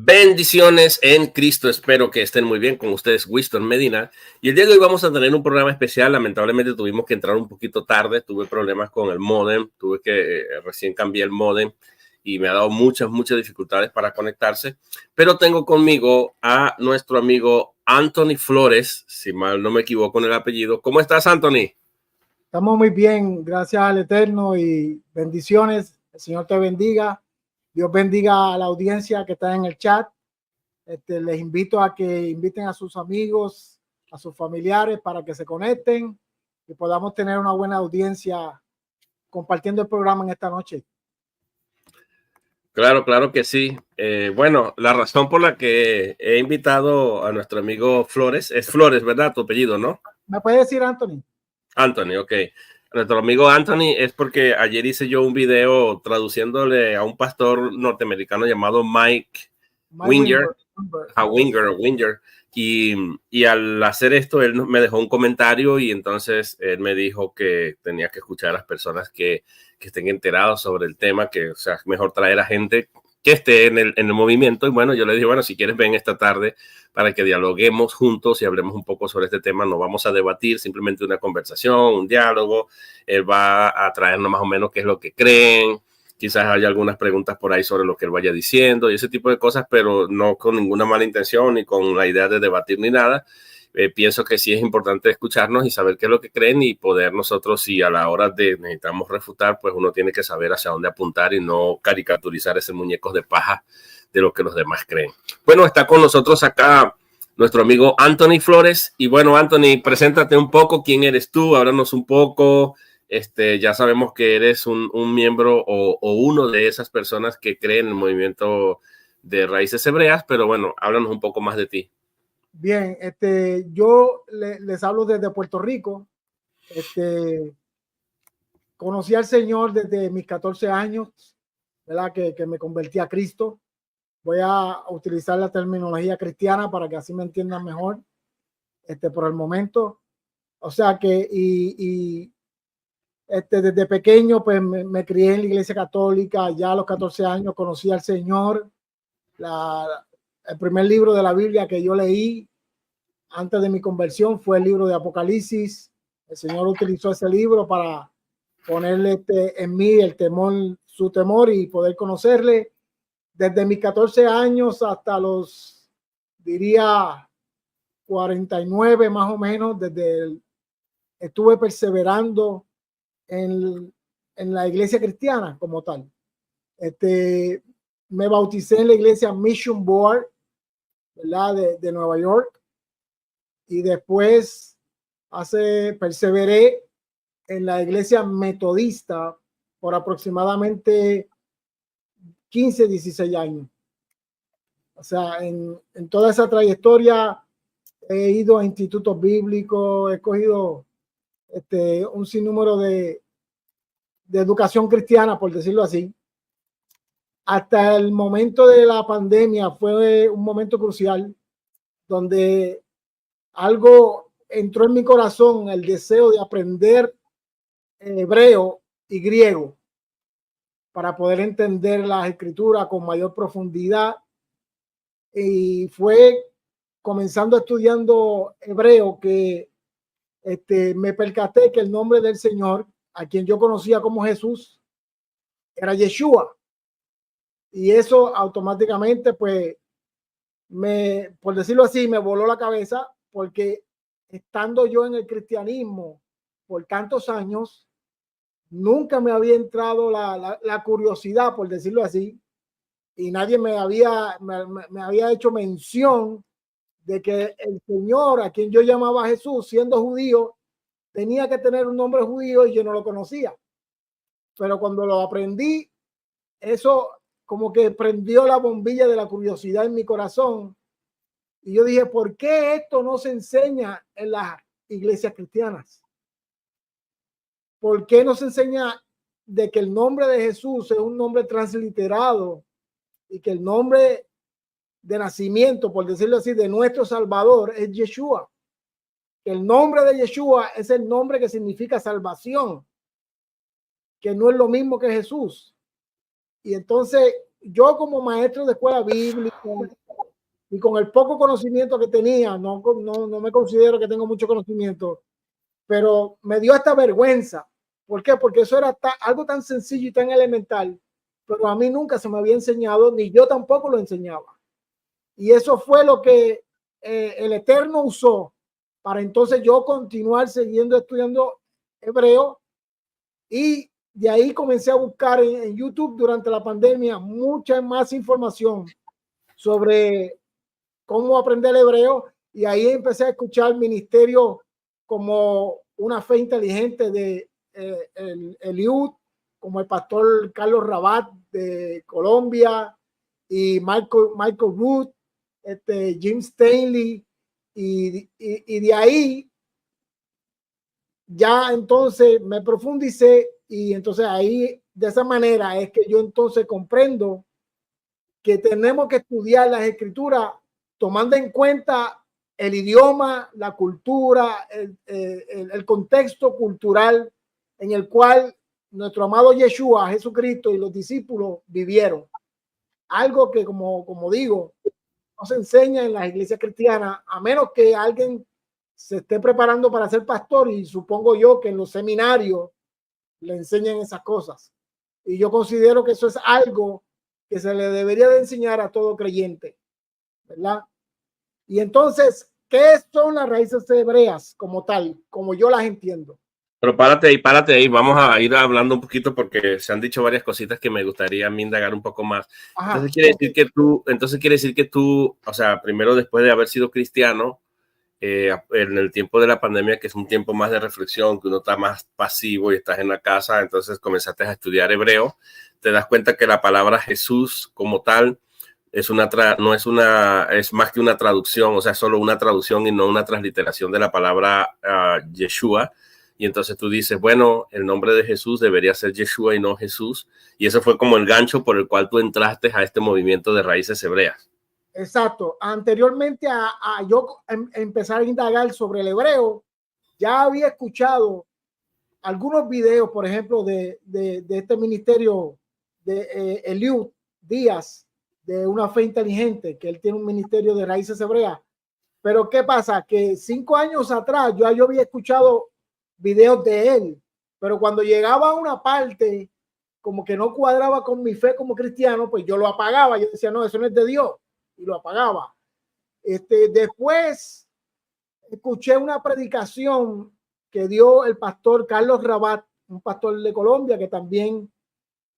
Bendiciones en Cristo, espero que estén muy bien. Con ustedes, Winston Medina, y el día de hoy vamos a tener un programa especial. Lamentablemente tuvimos que entrar un poquito tarde, tuve problemas con el módem, recién cambié el módem y me ha dado muchas dificultades para conectarse, pero tengo conmigo a nuestro amigo Anthony Flores, si mal no me equivoco en el apellido. ¿Cómo estás, Anthony? Estamos muy bien, gracias al Eterno y bendiciones. El Señor te bendiga. Dios bendiga a la audiencia que está en el chat. Les invito a que inviten a sus amigos, a sus familiares para que se conecten y podamos tener una buena audiencia compartiendo el programa en esta noche. Claro que sí. Bueno, la razón por la que he invitado a nuestro amigo Flores, es Flores, ¿verdad? Tu apellido, ¿no? ¿Me puede decir Anthony? Anthony, ok. Nuestro amigo Anthony es porque ayer hice yo un video traduciéndole a un pastor norteamericano llamado Mike Winger. Y al hacer esto, él me dejó un comentario y entonces él me dijo que tenía que escuchar a las personas que estén enterados sobre el tema, que o sea, es mejor traer a gente que esté en el movimiento. Y bueno, yo le dije, bueno, si quieres ven esta tarde para que dialoguemos juntos y hablemos un poco sobre este tema. No vamos a debatir, simplemente una conversación, un diálogo. Él va a traernos más o menos qué es lo que creen. Quizás haya algunas preguntas por ahí sobre lo que él vaya diciendo y ese tipo de cosas, pero no con ninguna mala intención ni con la idea de debatir ni nada. Pienso que sí es importante escucharnos y saber qué es lo que creen y poder nosotros, si a la hora de necesitamos refutar, pues uno tiene que saber hacia dónde apuntar y no caricaturizar ese muñecos de paja de lo que los demás creen. Bueno, está con nosotros acá nuestro amigo Anthony Flores. Y bueno, Anthony, preséntate un poco, quién eres tú, háblanos un poco. Ya sabemos que eres un miembro o uno de esas personas que creen en el movimiento de raíces hebreas, pero bueno, háblanos un poco más de ti. Bien, yo les hablo desde Puerto Rico. Conocí al Señor desde mis 14 años, ¿verdad? Que me convertí a Cristo. Voy a utilizar la terminología cristiana para que así me entiendan mejor, por el momento. O sea que, desde pequeño, pues me crié en la iglesia católica. Ya a los 14 años conocí al Señor. El primer libro de la Biblia que yo leí antes de mi conversión fue el libro de Apocalipsis. El Señor utilizó ese libro para ponerle en mí el temor, su temor, y poder conocerle. Desde mis 14 años hasta los, diría, 49 más o menos, estuve perseverando en la iglesia cristiana como tal. Me bauticé en la iglesia Mission Board, ¿verdad? De Nueva York, y después perseveré en la iglesia metodista por aproximadamente 15, 16 años. O sea, en toda esa trayectoria he ido a institutos bíblicos, he cogido un sinnúmero de educación cristiana, por decirlo así. Hasta el momento de la pandemia fue un momento crucial donde algo entró en mi corazón, el deseo de aprender hebreo y griego para poder entender las escrituras con mayor profundidad. Y fue comenzando estudiando hebreo que me percaté que el nombre del Señor, a quien yo conocía como Jesús, era Yeshua. Y eso automáticamente, pues, por decirlo así, me voló la cabeza, porque estando yo en el cristianismo por tantos años, nunca me había entrado la curiosidad, por decirlo así, y nadie me había hecho mención de que el Señor, a quien yo llamaba Jesús, siendo judío, tenía que tener un nombre judío y yo no lo conocía. Pero cuando lo aprendí, eso como que prendió la bombilla de la curiosidad en mi corazón. Y yo dije, ¿por qué esto no se enseña en las iglesias cristianas? ¿Por qué no se enseña de que el nombre de Jesús es un nombre transliterado y que el nombre de nacimiento, por decirlo así, de nuestro Salvador es Yeshua? El nombre de Yeshua es el nombre que significa salvación, que no es lo mismo que Jesús. Y entonces yo como maestro de escuela bíblica y con el poco conocimiento que tenía, no me considero que tengo mucho conocimiento, pero me dio esta vergüenza. ¿Por qué? Porque eso era algo tan sencillo y tan elemental, pero a mí nunca se me había enseñado, ni yo tampoco lo enseñaba. Y eso fue lo que el Eterno usó para entonces yo continuar estudiando hebreo, y de ahí comencé a buscar en YouTube durante la pandemia mucha más información sobre cómo aprender hebreo, y ahí empecé a escuchar ministerios como Una Fe Inteligente de Eliud, como el pastor Carlos Rabat de Colombia, y Michael Root, Jim Stanley, y de ahí ya entonces me profundicé, y entonces ahí de esa manera es que yo entonces comprendo que tenemos que estudiar las escrituras tomando en cuenta el idioma, la cultura, el contexto cultural en el cual nuestro amado Yeshua, Jesucristo y los discípulos vivieron. Algo que, como digo, no se enseña en las iglesias cristianas, a menos que alguien se esté preparando para ser pastor, y supongo yo que en los seminarios le enseñan esas cosas. Y yo considero que eso es algo que se le debería de enseñar a todo creyente, ¿verdad? Y entonces, ¿qué son las raíces hebreas como tal, como yo las entiendo? Pero párate ahí, vamos a ir hablando un poquito porque se han dicho varias cositas que me gustaría a mí indagar un poco más. Ajá, entonces quiere decir que tú, o sea, primero después de haber sido cristiano, en el tiempo de la pandemia, que es un tiempo más de reflexión, que uno está más pasivo y estás en la casa, entonces comenzaste a estudiar hebreo, te das cuenta que la palabra Jesús como tal es es más que una traducción, o sea, solo una traducción y no una transliteración de la palabra Yeshua. Y entonces tú dices, bueno, el nombre de Jesús debería ser Yeshua y no Jesús. Y eso fue como el gancho por el cual tú entraste a este movimiento de raíces hebreas. exacto. Anteriormente a yo empezar a indagar sobre el hebreo, ya había escuchado algunos videos, por ejemplo, de este ministerio de Eliud Díaz, de Una Fe Inteligente, que él tiene un ministerio de raíces hebreas. Pero ¿qué pasa? Que 5 años atrás yo había escuchado videos de él, pero cuando llegaba a una parte como que no cuadraba con mi fe como cristiano, pues yo lo apagaba. Yo decía, no, eso no es de Dios, y lo apagaba. Después escuché una predicación que dio el pastor Carlos Rabat, un pastor de Colombia que también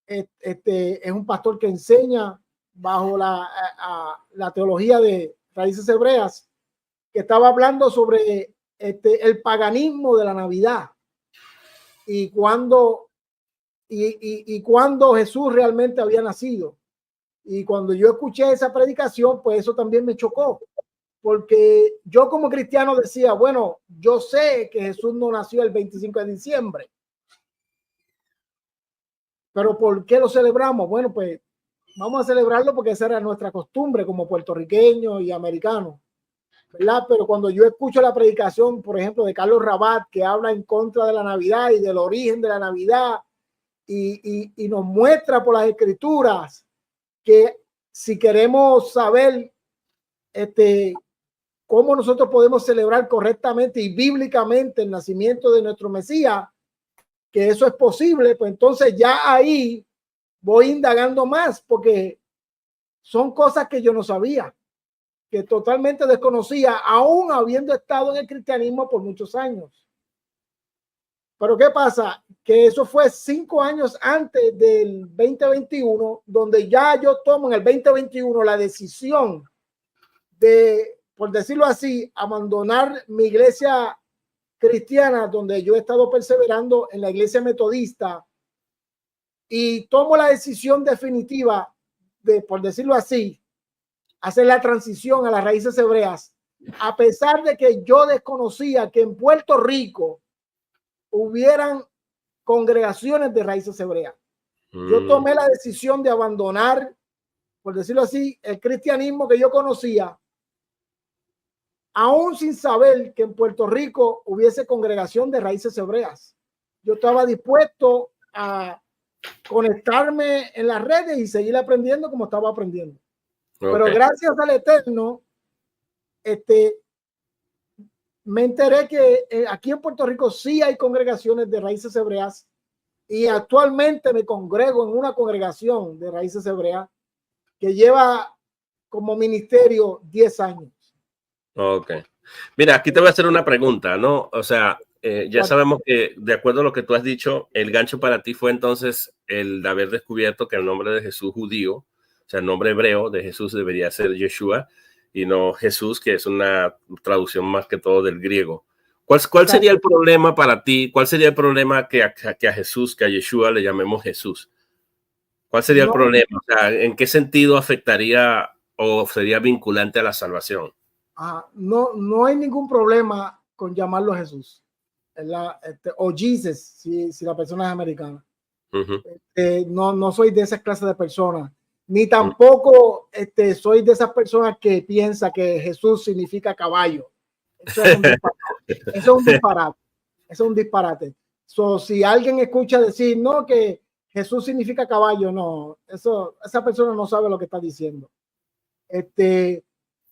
es un pastor que enseña bajo la teología de raíces hebreas, que estaba hablando sobre el paganismo de la Navidad, y cuando Jesús realmente había nacido. Y cuando yo escuché esa predicación, pues eso también me chocó, porque yo como cristiano decía, bueno, yo sé que Jesús no nació el 25 de diciembre, pero ¿por qué lo celebramos? Bueno, pues vamos a celebrarlo porque esa era nuestra costumbre como puertorriqueños y americanos, ¿verdad? Pero cuando yo escucho la predicación, por ejemplo, de Carlos Rabat, que habla en contra de la Navidad y del origen de la Navidad, y nos muestra por las escrituras que si queremos saber cómo nosotros podemos celebrar correctamente y bíblicamente el nacimiento de nuestro Mesías, que eso es posible, pues entonces ya ahí voy indagando más, porque son cosas que yo no sabía, que totalmente desconocía, aún habiendo estado en el cristianismo por muchos años. Pero ¿qué pasa? Que eso fue 5 años antes del 2021, donde ya yo tomo en el 2021 la decisión de, por decirlo así, abandonar mi iglesia cristiana, donde yo he estado perseverando en la iglesia metodista, y tomo la decisión definitiva de, por decirlo así, hacer la transición a las raíces hebreas, a pesar de que yo desconocía que en Puerto Rico hubieran congregaciones de raíces hebreas. Yo tomé la decisión de abandonar, por decirlo así, el cristianismo que yo conocía, aún sin saber que en Puerto Rico hubiese congregación de raíces hebreas. Yo estaba dispuesto a conectarme en las redes y seguir aprendiendo como estaba aprendiendo. Okay. Pero gracias al Eterno, me enteré que aquí en Puerto Rico sí hay congregaciones de raíces hebreas y actualmente me congrego en una congregación de raíces hebreas que lleva como ministerio 10 años. Ok. Mira, aquí te voy a hacer una pregunta, ¿no? O sea, ya sabemos que de acuerdo a lo que tú has dicho, el gancho para ti fue entonces el de haber descubierto que el nombre de Jesús judío, o sea, el nombre hebreo de Jesús debería ser Yeshua y no Jesús, que es una traducción más que todo del griego. ¿Cuál sería el problema para ti? ¿Cuál sería el problema que a Jesús, que a Yeshua le llamemos Jesús? ¿Cuál sería el problema? O sea, ¿en qué sentido afectaría o sería vinculante a la salvación? No hay ningún problema con llamarlo Jesús, o Jesus, si la persona es americana. No soy de esa clase de personas, ni tampoco soy de esas personas que piensa que Jesús significa caballo. Eso es un disparate. Eso es un disparate. Eso es un disparate. Si alguien escucha decir no, que Jesús significa caballo, no, esa persona no sabe lo que está diciendo.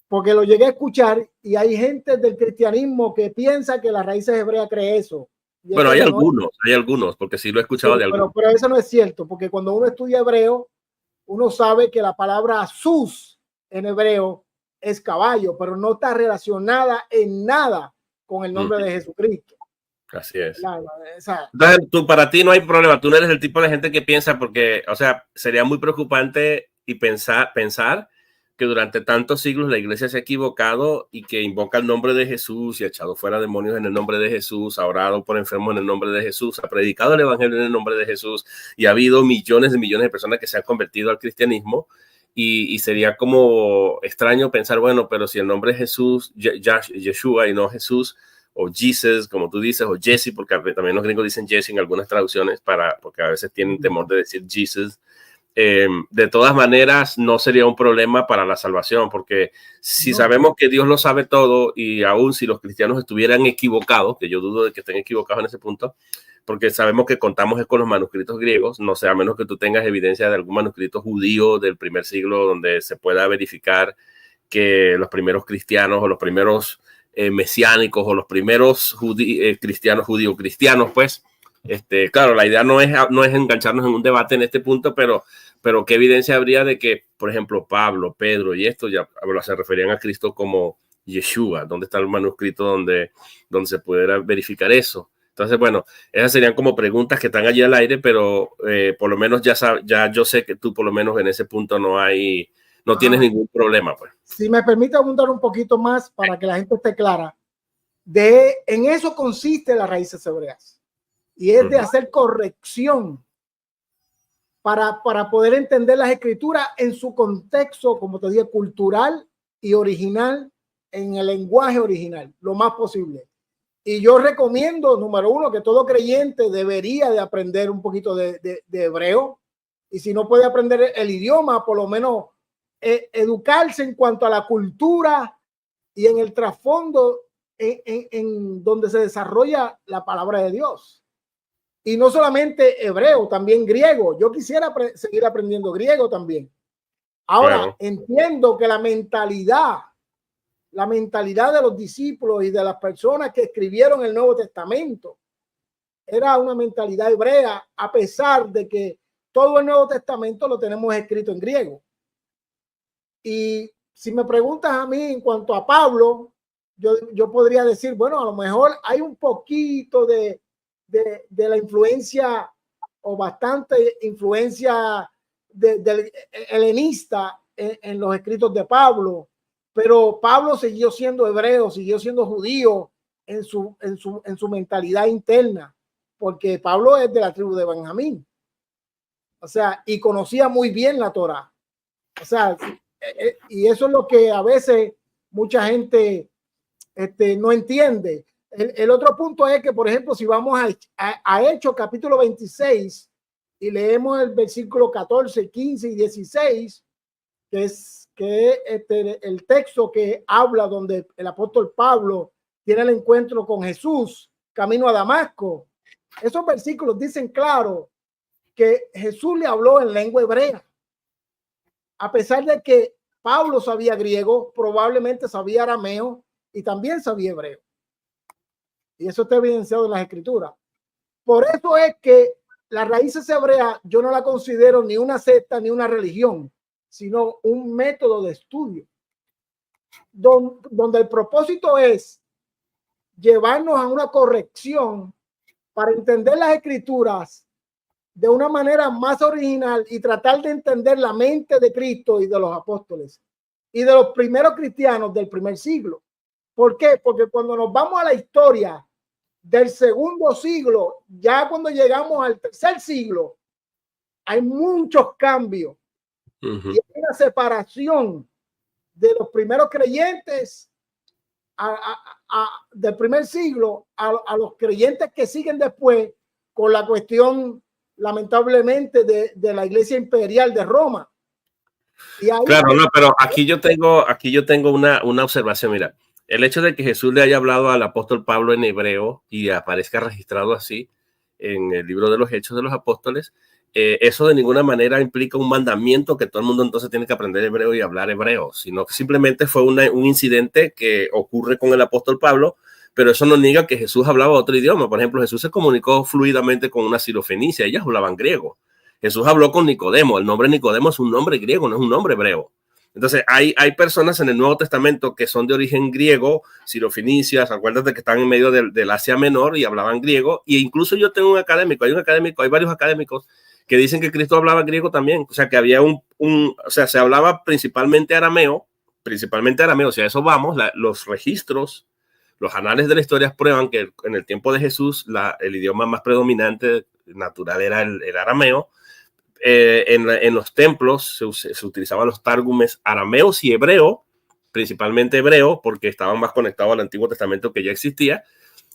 Porque lo llegué a escuchar y hay gente del cristianismo que piensa que las raíces hebreas cree eso. Bueno, hay algunos, porque sí lo he escuchado de algunos. Pero eso no es cierto, porque cuando uno estudia hebreo, uno sabe que la palabra sus en hebreo es caballo, pero no está relacionada en nada con el nombre de Jesucristo. Así es. Entonces, para ti no hay problema. Tú no eres el tipo de gente que piensa, porque, o sea, sería muy preocupante y pensar que durante tantos siglos la iglesia se ha equivocado y que invoca el nombre de Jesús y ha echado fuera demonios en el nombre de Jesús, ha orado por enfermos en el nombre de Jesús, ha predicado el evangelio en el nombre de Jesús y ha habido millones de personas que se han convertido al cristianismo y sería como extraño pensar, bueno, pero si el nombre es Jesús, Yeshua y no Jesús, o Jesus, como tú dices, o Jesse, porque también los gringos dicen Jesse en algunas traducciones porque a veces tienen temor de decir Jesus. De todas maneras no sería un problema para la salvación, porque si sabemos que Dios lo sabe todo y aún si los cristianos estuvieran equivocados, que yo dudo de que estén equivocados en ese punto, porque sabemos que contamos con los manuscritos griegos, no sé, a menos que tú tengas evidencia de algún manuscrito judío del primer siglo donde se pueda verificar que los primeros cristianos o los primeros mesiánicos o los primeros cristianos, pues, claro, la idea no es engancharnos en un debate en este punto, pero qué evidencia habría de que, por ejemplo, Pablo, Pedro y esto ya se referían a Cristo como Yeshua. ¿Dónde está el manuscrito donde se pudiera verificar eso? Entonces, bueno, esas serían como preguntas que están allí al aire, pero por lo menos ya yo sé que tú por lo menos en ese punto no tienes ningún problema, pues. Si me permite abundar un poquito más para que la gente esté clara, en eso consiste las raíces hebreas, y es de hacer corrección para poder entender las escrituras en su contexto, como te dije, cultural y original, en el lenguaje original, lo más posible. Y yo recomiendo, número uno, que todo creyente debería de aprender un poquito de hebreo, y si no puede aprender el idioma, por lo menos educarse en cuanto a la cultura y en el trasfondo en donde se desarrolla la palabra de Dios. Y no solamente hebreo, también griego. Yo quisiera seguir aprendiendo griego también. Ahora, entiendo que la mentalidad de los discípulos y de las personas que escribieron el Nuevo Testamento era una mentalidad hebrea, a pesar de que todo el Nuevo Testamento lo tenemos escrito en griego. Y si me preguntas a mí en cuanto a Pablo, yo podría decir, bueno, a lo mejor hay un poquito de la influencia o bastante influencia del helenista en los escritos de Pablo, pero Pablo siguió siendo hebreo, siguió siendo judío en su mentalidad interna, porque Pablo es de la tribu de Benjamín, o sea, y conocía muy bien la Torá, o sea, y eso es lo que a veces mucha gente no entiende. El otro punto es que, por ejemplo, si vamos a Hechos capítulo 26 y leemos el versículo 14, 15 y 16, que es el texto que habla donde el apóstol Pablo tiene el encuentro con Jesús camino a Damasco. Esos versículos dicen claro que Jesús le habló en lengua hebrea. A pesar de que Pablo sabía griego, probablemente sabía arameo y también sabía hebreo. Y eso está evidenciado en las escrituras. Por eso es que las raíces hebreas yo no la considero ni una secta ni una religión, sino un método de estudio, donde el propósito es llevarnos a una corrección para entender las escrituras de una manera más original y tratar de entender la mente de Cristo y de los apóstoles y de los primeros cristianos del primer siglo. ¿Por qué? Porque cuando nos vamos a la historia del segundo siglo, ya cuando llegamos al tercer siglo, hay muchos cambios y hay una separación de los primeros creyentes del primer siglo a los creyentes que siguen después, con la cuestión lamentablemente de la Iglesia Imperial de Roma. Y ahí, claro, no, pero aquí yo tengo una observación. Mira, el hecho de que Jesús le haya hablado al apóstol Pablo en hebreo y aparezca registrado así en el libro de los Hechos de los Apóstoles, eso de ninguna manera implica un mandamiento que todo el mundo entonces tiene que aprender hebreo y hablar hebreo, sino que simplemente fue un incidente que ocurre con el apóstol Pablo, pero eso no niega que Jesús hablaba otro idioma. Por ejemplo, Jesús se comunicó fluidamente con una sirofenicia, ellas hablaban griego. Jesús habló con Nicodemo, el nombre Nicodemo es un nombre griego, no es un nombre hebreo. Entonces, hay personas en el Nuevo Testamento que son de origen griego, sirofenicias, acuérdate que están en medio del Asia Menor y hablaban griego, e incluso yo tengo hay varios académicos que dicen que Cristo hablaba griego también, o sea, que había o sea, se hablaba principalmente arameo, o sea, a eso vamos, los registros, los anales de la historia prueban que en el tiempo de Jesús el idioma más predominante natural era el arameo. En los templos se utilizaban los tárgumes arameos y hebreo, principalmente hebreo, porque estaban más conectados al Antiguo Testamento que ya existía.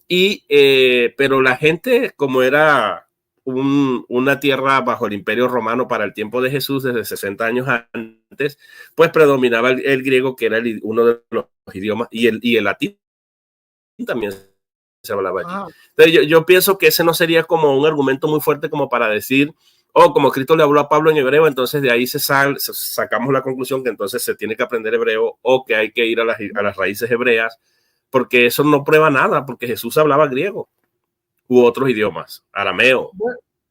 Pero la gente, como era una tierra bajo el Imperio Romano para el tiempo de Jesús, desde 60 años antes, pues predominaba el griego, que era uno de los idiomas, y el latín también se hablaba allí. Entonces yo pienso que ese no sería como un argumento muy fuerte como para decir, como Cristo le habló a Pablo en hebreo, entonces de ahí sacamos la conclusión que entonces se tiene que aprender hebreo o que hay que ir a las raíces hebreas, porque eso no prueba nada, porque Jesús hablaba griego u otros idiomas, arameo.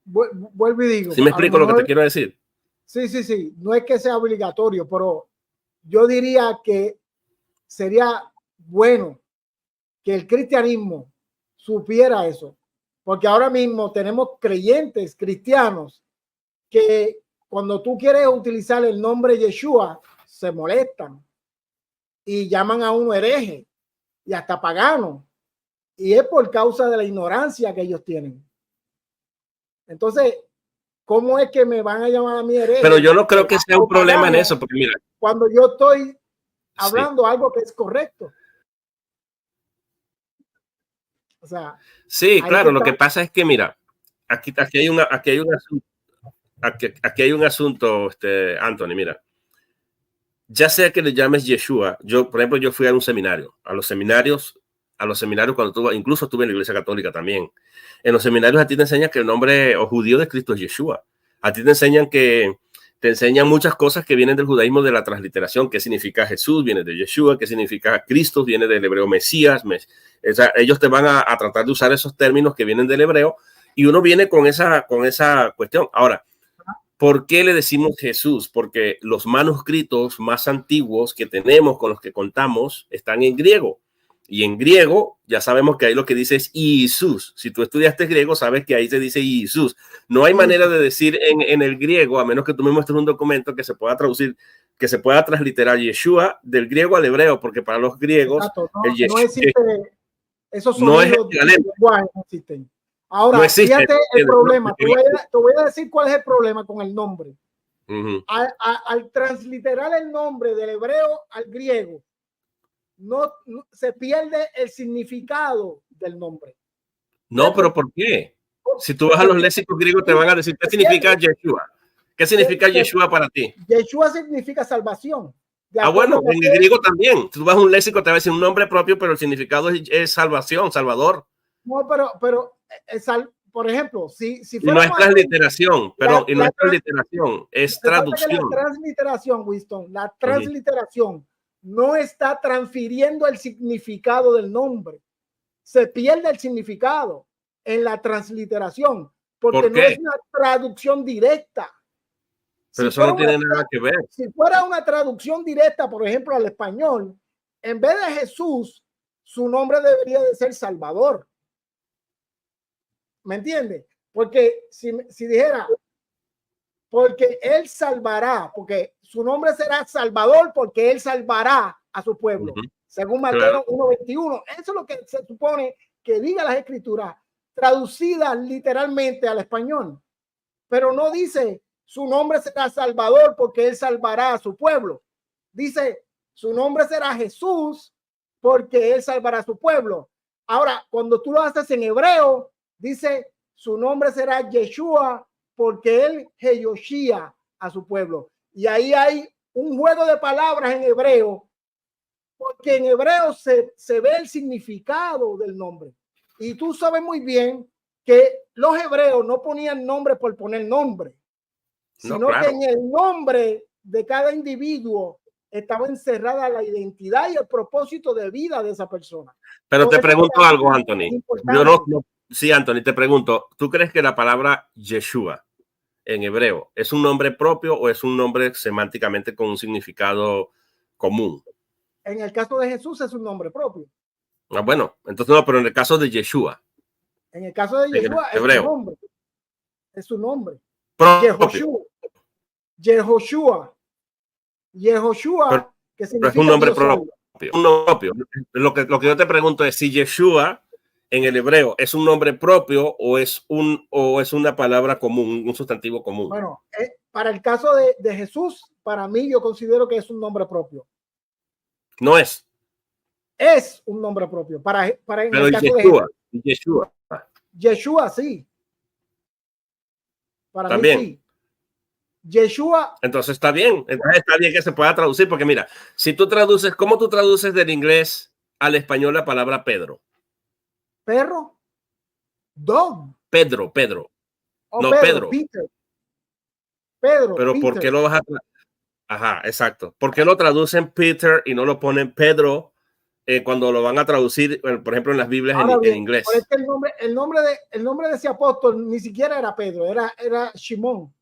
Vuelvo y digo. ¿Sí me explico lo que te quiero decir? Sí. No es que sea obligatorio, pero yo diría que sería bueno que el cristianismo supiera eso, porque ahora mismo tenemos creyentes cristianos que cuando tú quieres utilizar el nombre Yeshua se molestan y llaman a uno hereje y hasta pagano, y es por causa de la ignorancia que ellos tienen. Entonces, ¿cómo es que me van a llamar a mí hereje? Pero yo no creo que sea un problema en eso, porque mira, cuando yo estoy hablando algo que es correcto. O sea, sí, claro, lo que pasa es que mira, aquí hay un asunto, Anthony, mira. Ya sea que le llames Yeshua, por ejemplo, yo fui a un seminario, a los seminarios cuando incluso estuve en la Iglesia Católica también. En los seminarios a ti te enseñan que el nombre judío de Cristo es Yeshua. A ti te enseñan muchas cosas que vienen del judaísmo, de la transliteración, qué significa Jesús, viene de Yeshua, qué significa Cristo, viene del hebreo Mesías. O sea, ellos te van a tratar de usar esos términos que vienen del hebreo y uno viene con esa cuestión. Ahora, ¿por qué le decimos Jesús? Porque los manuscritos más antiguos que tenemos, con los que contamos, están en griego. Y en griego ya sabemos que ahí lo que dice es Jesús. Si tú estudiaste griego, sabes que ahí se dice Jesús. No hay manera de decir en el griego, a menos que tú me muestres un documento que se pueda traducir, que se pueda transliterar Yeshua del griego al hebreo, porque para los griegos no existe, esos sonidos de lenguaje no existen. Ahora, no existe, fíjate el problema. Te voy a decir cuál es el problema con el nombre. Al transliterar el nombre del hebreo al griego, no se pierde el significado del nombre. No, pero ¿por qué? Si tú vas a los léxicos griegos te van a decir, ¿qué significa Yeshua? ¿Qué significa Yeshua para ti? Yeshua significa salvación. Bueno, en el griego también. Si tú vas a un léxico te va a decir un nombre propio, pero el significado es salvación, salvador. No, pero por ejemplo, si Y no es transliteración, perdón, y no es transliteración, es traducción. La transliteración, Winston, la transliteración no está transfiriendo el significado del nombre. Se pierde el significado en la transliteración, porque no es una traducción directa. Pero eso no tiene nada que ver. Si fuera una traducción directa, por ejemplo, al español, en vez de Jesús, su nombre debería de ser Salvador. ¿Me entiende? Porque si dijera, porque él salvará, porque su nombre será Salvador, porque él salvará a su pueblo, según Mateo 1:21. Eso es lo que se supone que diga las escrituras, traducidas literalmente al español, pero no dice su nombre será Salvador, porque él salvará a su pueblo. Dice su nombre será Jesús, porque él salvará a su pueblo. Ahora, cuando tú lo haces en hebreo, dice su nombre será Yeshua, porque él Jehoshia a su pueblo. Y ahí hay un juego de palabras en hebreo, porque en hebreo se ve el significado del nombre. Y tú sabes muy bien que los hebreos no ponían nombre por poner nombre, sino que en el nombre de cada individuo estaba encerrada la identidad y el propósito de vida de esa persona. Pero te pregunto algo, Anthony. Sí, Anthony, te pregunto, ¿tú crees que la palabra Yeshua en hebreo es un nombre propio o es un nombre semánticamente con un significado común? En el caso de Jesús es un nombre propio. Ah, bueno, entonces no, pero en el caso de Yeshua. En el caso de Yeshua es su nombre. Es su nombre. Yehoshua. Yehoshua, que significa es un nombre propio. Un nombre propio. Lo que yo te pregunto es si Yeshua en el hebreo es un nombre propio o es una palabra común, un sustantivo común. Bueno, para el caso de Jesús, para mí yo considero que es un nombre propio. No es. Es un nombre propio. Para en pero el caso Yeshua, de Yeshua. Yeshua, sí. Para también. mí sí. Yeshua. Entonces está bien que se pueda traducir, porque mira, si tú traduces, ¿cómo tú traduces del inglés al español la palabra Pedro? Perro. Dog. Pedro. Oh, no, Pedro. Pedro. Pero Peter. ¿por qué lo vas a... Ajá, exacto. ¿Por qué lo traducen Peter y no lo ponen Pedro cuando lo van a traducir, por ejemplo, en las Biblias en inglés? Es que el nombre de ese apóstol ni siquiera era Pedro, era Shimón.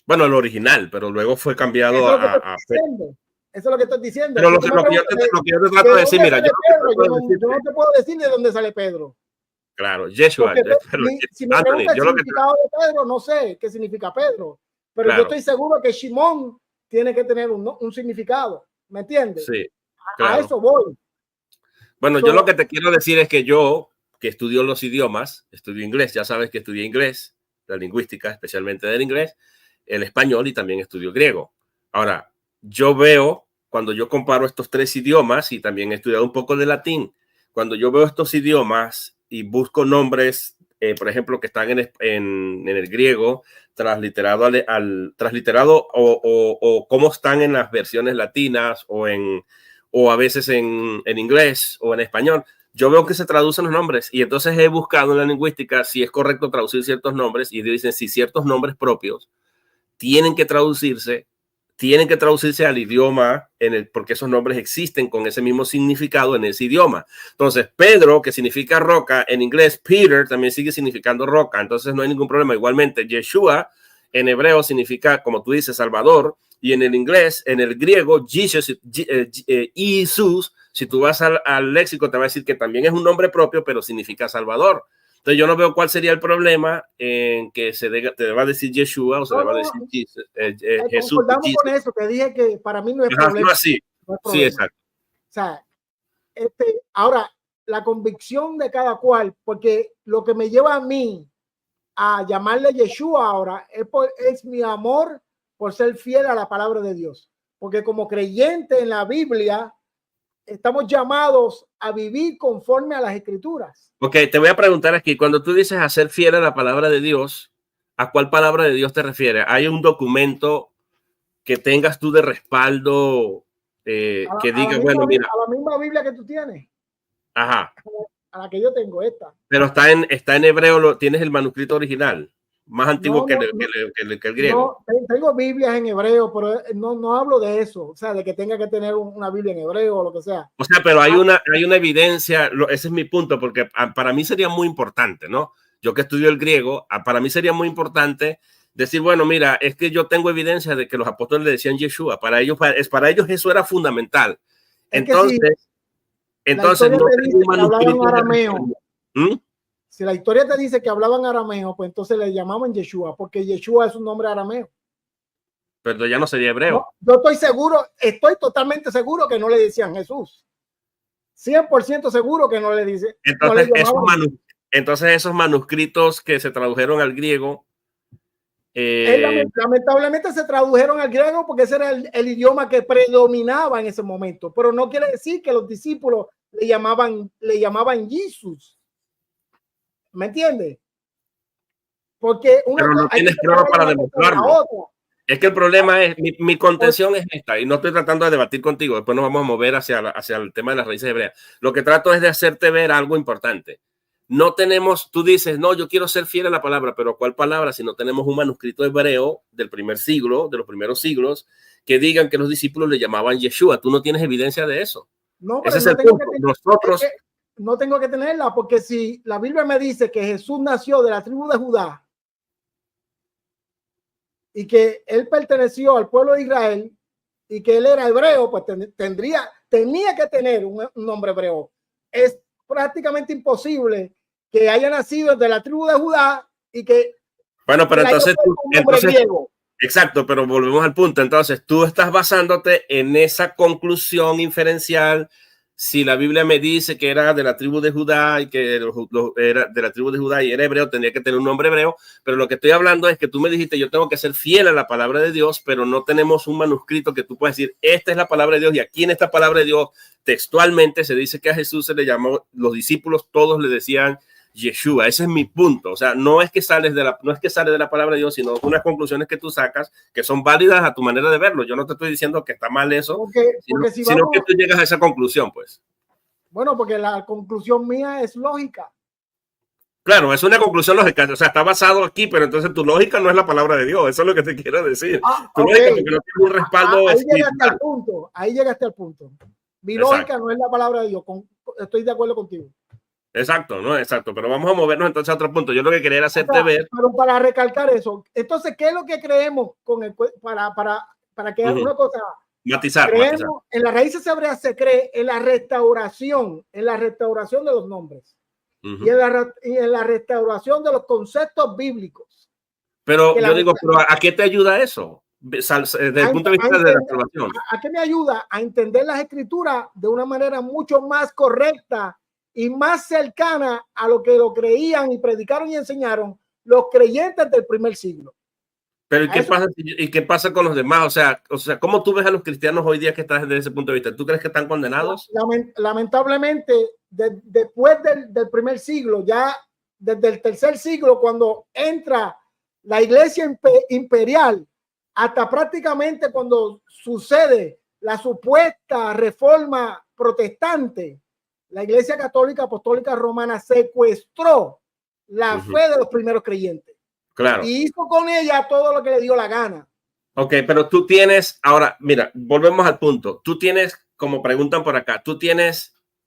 Bueno, el original, pero luego fue cambiado a Pedro. Eso es lo que estoy diciendo. Pero lo que yo te trato de decir, mira, yo no te puedo decir de dónde sale Pedro. Claro, Yeshua. Si me preguntas el significado de Pedro, no sé qué significa Pedro, pero yo estoy seguro que Shimón tiene que tener un significado, ¿me entiendes? Sí, claro. A eso voy. Bueno, yo lo que te quiero decir es que yo, que estudio los idiomas, estudio inglés, ya sabes que estudié inglés, la lingüística, especialmente del inglés, el español y también estudio griego. Ahora, yo veo, cuando yo comparo estos tres idiomas, y también he estudiado un poco de latín, cuando yo veo estos idiomas y busco nombres, por ejemplo, que están en el griego, transliterado transliterado o cómo están en las versiones latinas o a veces en inglés o en español, yo veo que se traducen los nombres y entonces he buscado en la lingüística si es correcto traducir ciertos nombres y dicen si ciertos nombres propios tienen que traducirse al idioma porque esos nombres existen con ese mismo significado en ese idioma. Entonces, Pedro, que significa roca, en inglés, Peter también sigue significando roca, entonces no hay ningún problema. Igualmente, Yeshua en hebreo significa, como tú dices, Salvador, y en el inglés, en el griego, Jesús, si tú vas al léxico, te va a decir que también es un nombre propio, pero significa Salvador. Entonces yo no veo cuál sería el problema en que te va a decir Yeshua o se le va a decir Jesús. Concordamos con eso, te dije que para mí no es problema. Sí, no es problema. Sí, exacto. O sea, ahora, la convicción de cada cual, porque lo que me lleva a mí a llamarle Yeshua ahora es mi amor por ser fiel a la palabra de Dios. Porque como creyente en la Biblia, estamos llamados a vivir conforme a las escrituras. Ok, te voy a preguntar aquí, cuando tú dices a ser fiel a la palabra de Dios, ¿a cuál palabra de Dios te refieres? ¿Hay un documento que tengas tú de respaldo que diga, bueno, mira. A la misma Biblia que tú tienes. Ajá. a la que yo tengo, esta. Pero está en hebreo, tienes el manuscrito original, más antiguo que el griego. No, tengo Biblias en hebreo, pero no hablo de eso, o sea, de que tenga que tener una Biblia en hebreo o lo que sea. O sea, pero hay una evidencia, ese es mi punto, porque para mí sería muy importante, ¿no? Yo que estudio el griego, para mí sería muy importante decir, bueno, mira, es que yo tengo evidencia de que los apóstoles le decían Yeshua, para ellos eso era fundamental. Entonces no tengo un manuscrito arameo. Si la historia te dice que hablaban arameo, pues entonces le llamaban Yeshua, porque Yeshua es un nombre arameo. Pero ya no sería hebreo. No, yo estoy seguro, estoy totalmente seguro que no le decían Jesús. 100% seguro que no le dicen. Entonces esos manuscritos que se tradujeron al griego. Lamentablemente se tradujeron al griego porque ese era el idioma que predominaba en ese momento, pero no quiere decir que los discípulos le llamaban Jesús. ¿Me entiendes? Porque pero no tienes prueba para demostrarlo. Es que el problema es, mi contención es esta, y no estoy tratando de debatir contigo, después nos vamos a mover hacia el tema de las raíces hebreas. Lo que trato es de hacerte ver algo importante. No tenemos, tú dices, no, yo quiero ser fiel a la palabra, pero ¿cuál palabra? Si no tenemos un manuscrito hebreo del primer siglo, de los primeros siglos, que digan que los discípulos le llamaban Yeshua. Tú no tienes evidencia de eso. No, ese es el punto. Nosotros... no tengo que tenerla, porque si la Biblia me dice que Jesús nació de la tribu de Judá y que él perteneció al pueblo de Israel y que él era hebreo, pues tenía que tener un nombre hebreo. Es prácticamente imposible que haya nacido de la tribu de Judá y que... Bueno, pero entonces exacto, pero volvemos al punto. Entonces tú estás basándote en esa conclusión inferencial. Si la Biblia me dice que era de la tribu de Judá y que era de la tribu de Judá y era hebreo, tendría que tener un nombre hebreo. Pero lo que estoy hablando es que tú me dijiste, yo tengo que ser fiel a la palabra de Dios, pero no tenemos un manuscrito que tú puedas decir, esta es la palabra de Dios. Y aquí en esta palabra de Dios, textualmente se dice que a Jesús se le llamó, los discípulos todos le decían Yeshua. Ese es mi punto. O sea, no es que sale de la palabra de Dios, sino unas conclusiones que tú sacas que son válidas a tu manera de verlo. Yo no te estoy diciendo que está mal eso, sino que tú llegas a esa conclusión, pues. Bueno, porque la conclusión mía es lógica. Claro, es una conclusión lógica. O sea, está basado aquí, pero entonces tu lógica no es la palabra de Dios. Eso es lo que te quiero decir. Tu lógica, porque no tiene un respaldo. Ahí llegaste al punto. Mi lógica no es la palabra de Dios. Estoy de acuerdo contigo. Exacto, no, exacto, pero vamos a movernos entonces a otro punto. Yo lo que quería era hacerte ver. Pero para recalcar eso, entonces, ¿qué es lo que creemos con el para que una cosa? Matizar. En las raíces hebreas se cree en la restauración de los nombres y en la restauración de los conceptos bíblicos. Pero yo digo, ¿pero a qué te ayuda eso? Desde el punto de vista de la restauración. ¿A qué me ayuda? A entender las escrituras de una manera mucho más correcta y más cercana a lo que lo creían y predicaron y enseñaron los creyentes del primer siglo. Pero ¿qué pasa con los demás? O sea, ¿cómo tú ves a los cristianos hoy día que están desde ese punto de vista? ¿Tú crees que están condenados? Lamentablemente, después del primer siglo, ya desde el tercer siglo, cuando entra la iglesia imperial, hasta prácticamente cuando sucede la supuesta reforma protestante, la Iglesia Católica Apostólica Romana secuestró la fe de los primeros creyentes. Claro. Y hizo con ella todo lo que le dio la gana. Ok, pero tú tienes, ahora, mira, volvemos al punto. Tú tienes, como preguntan por acá,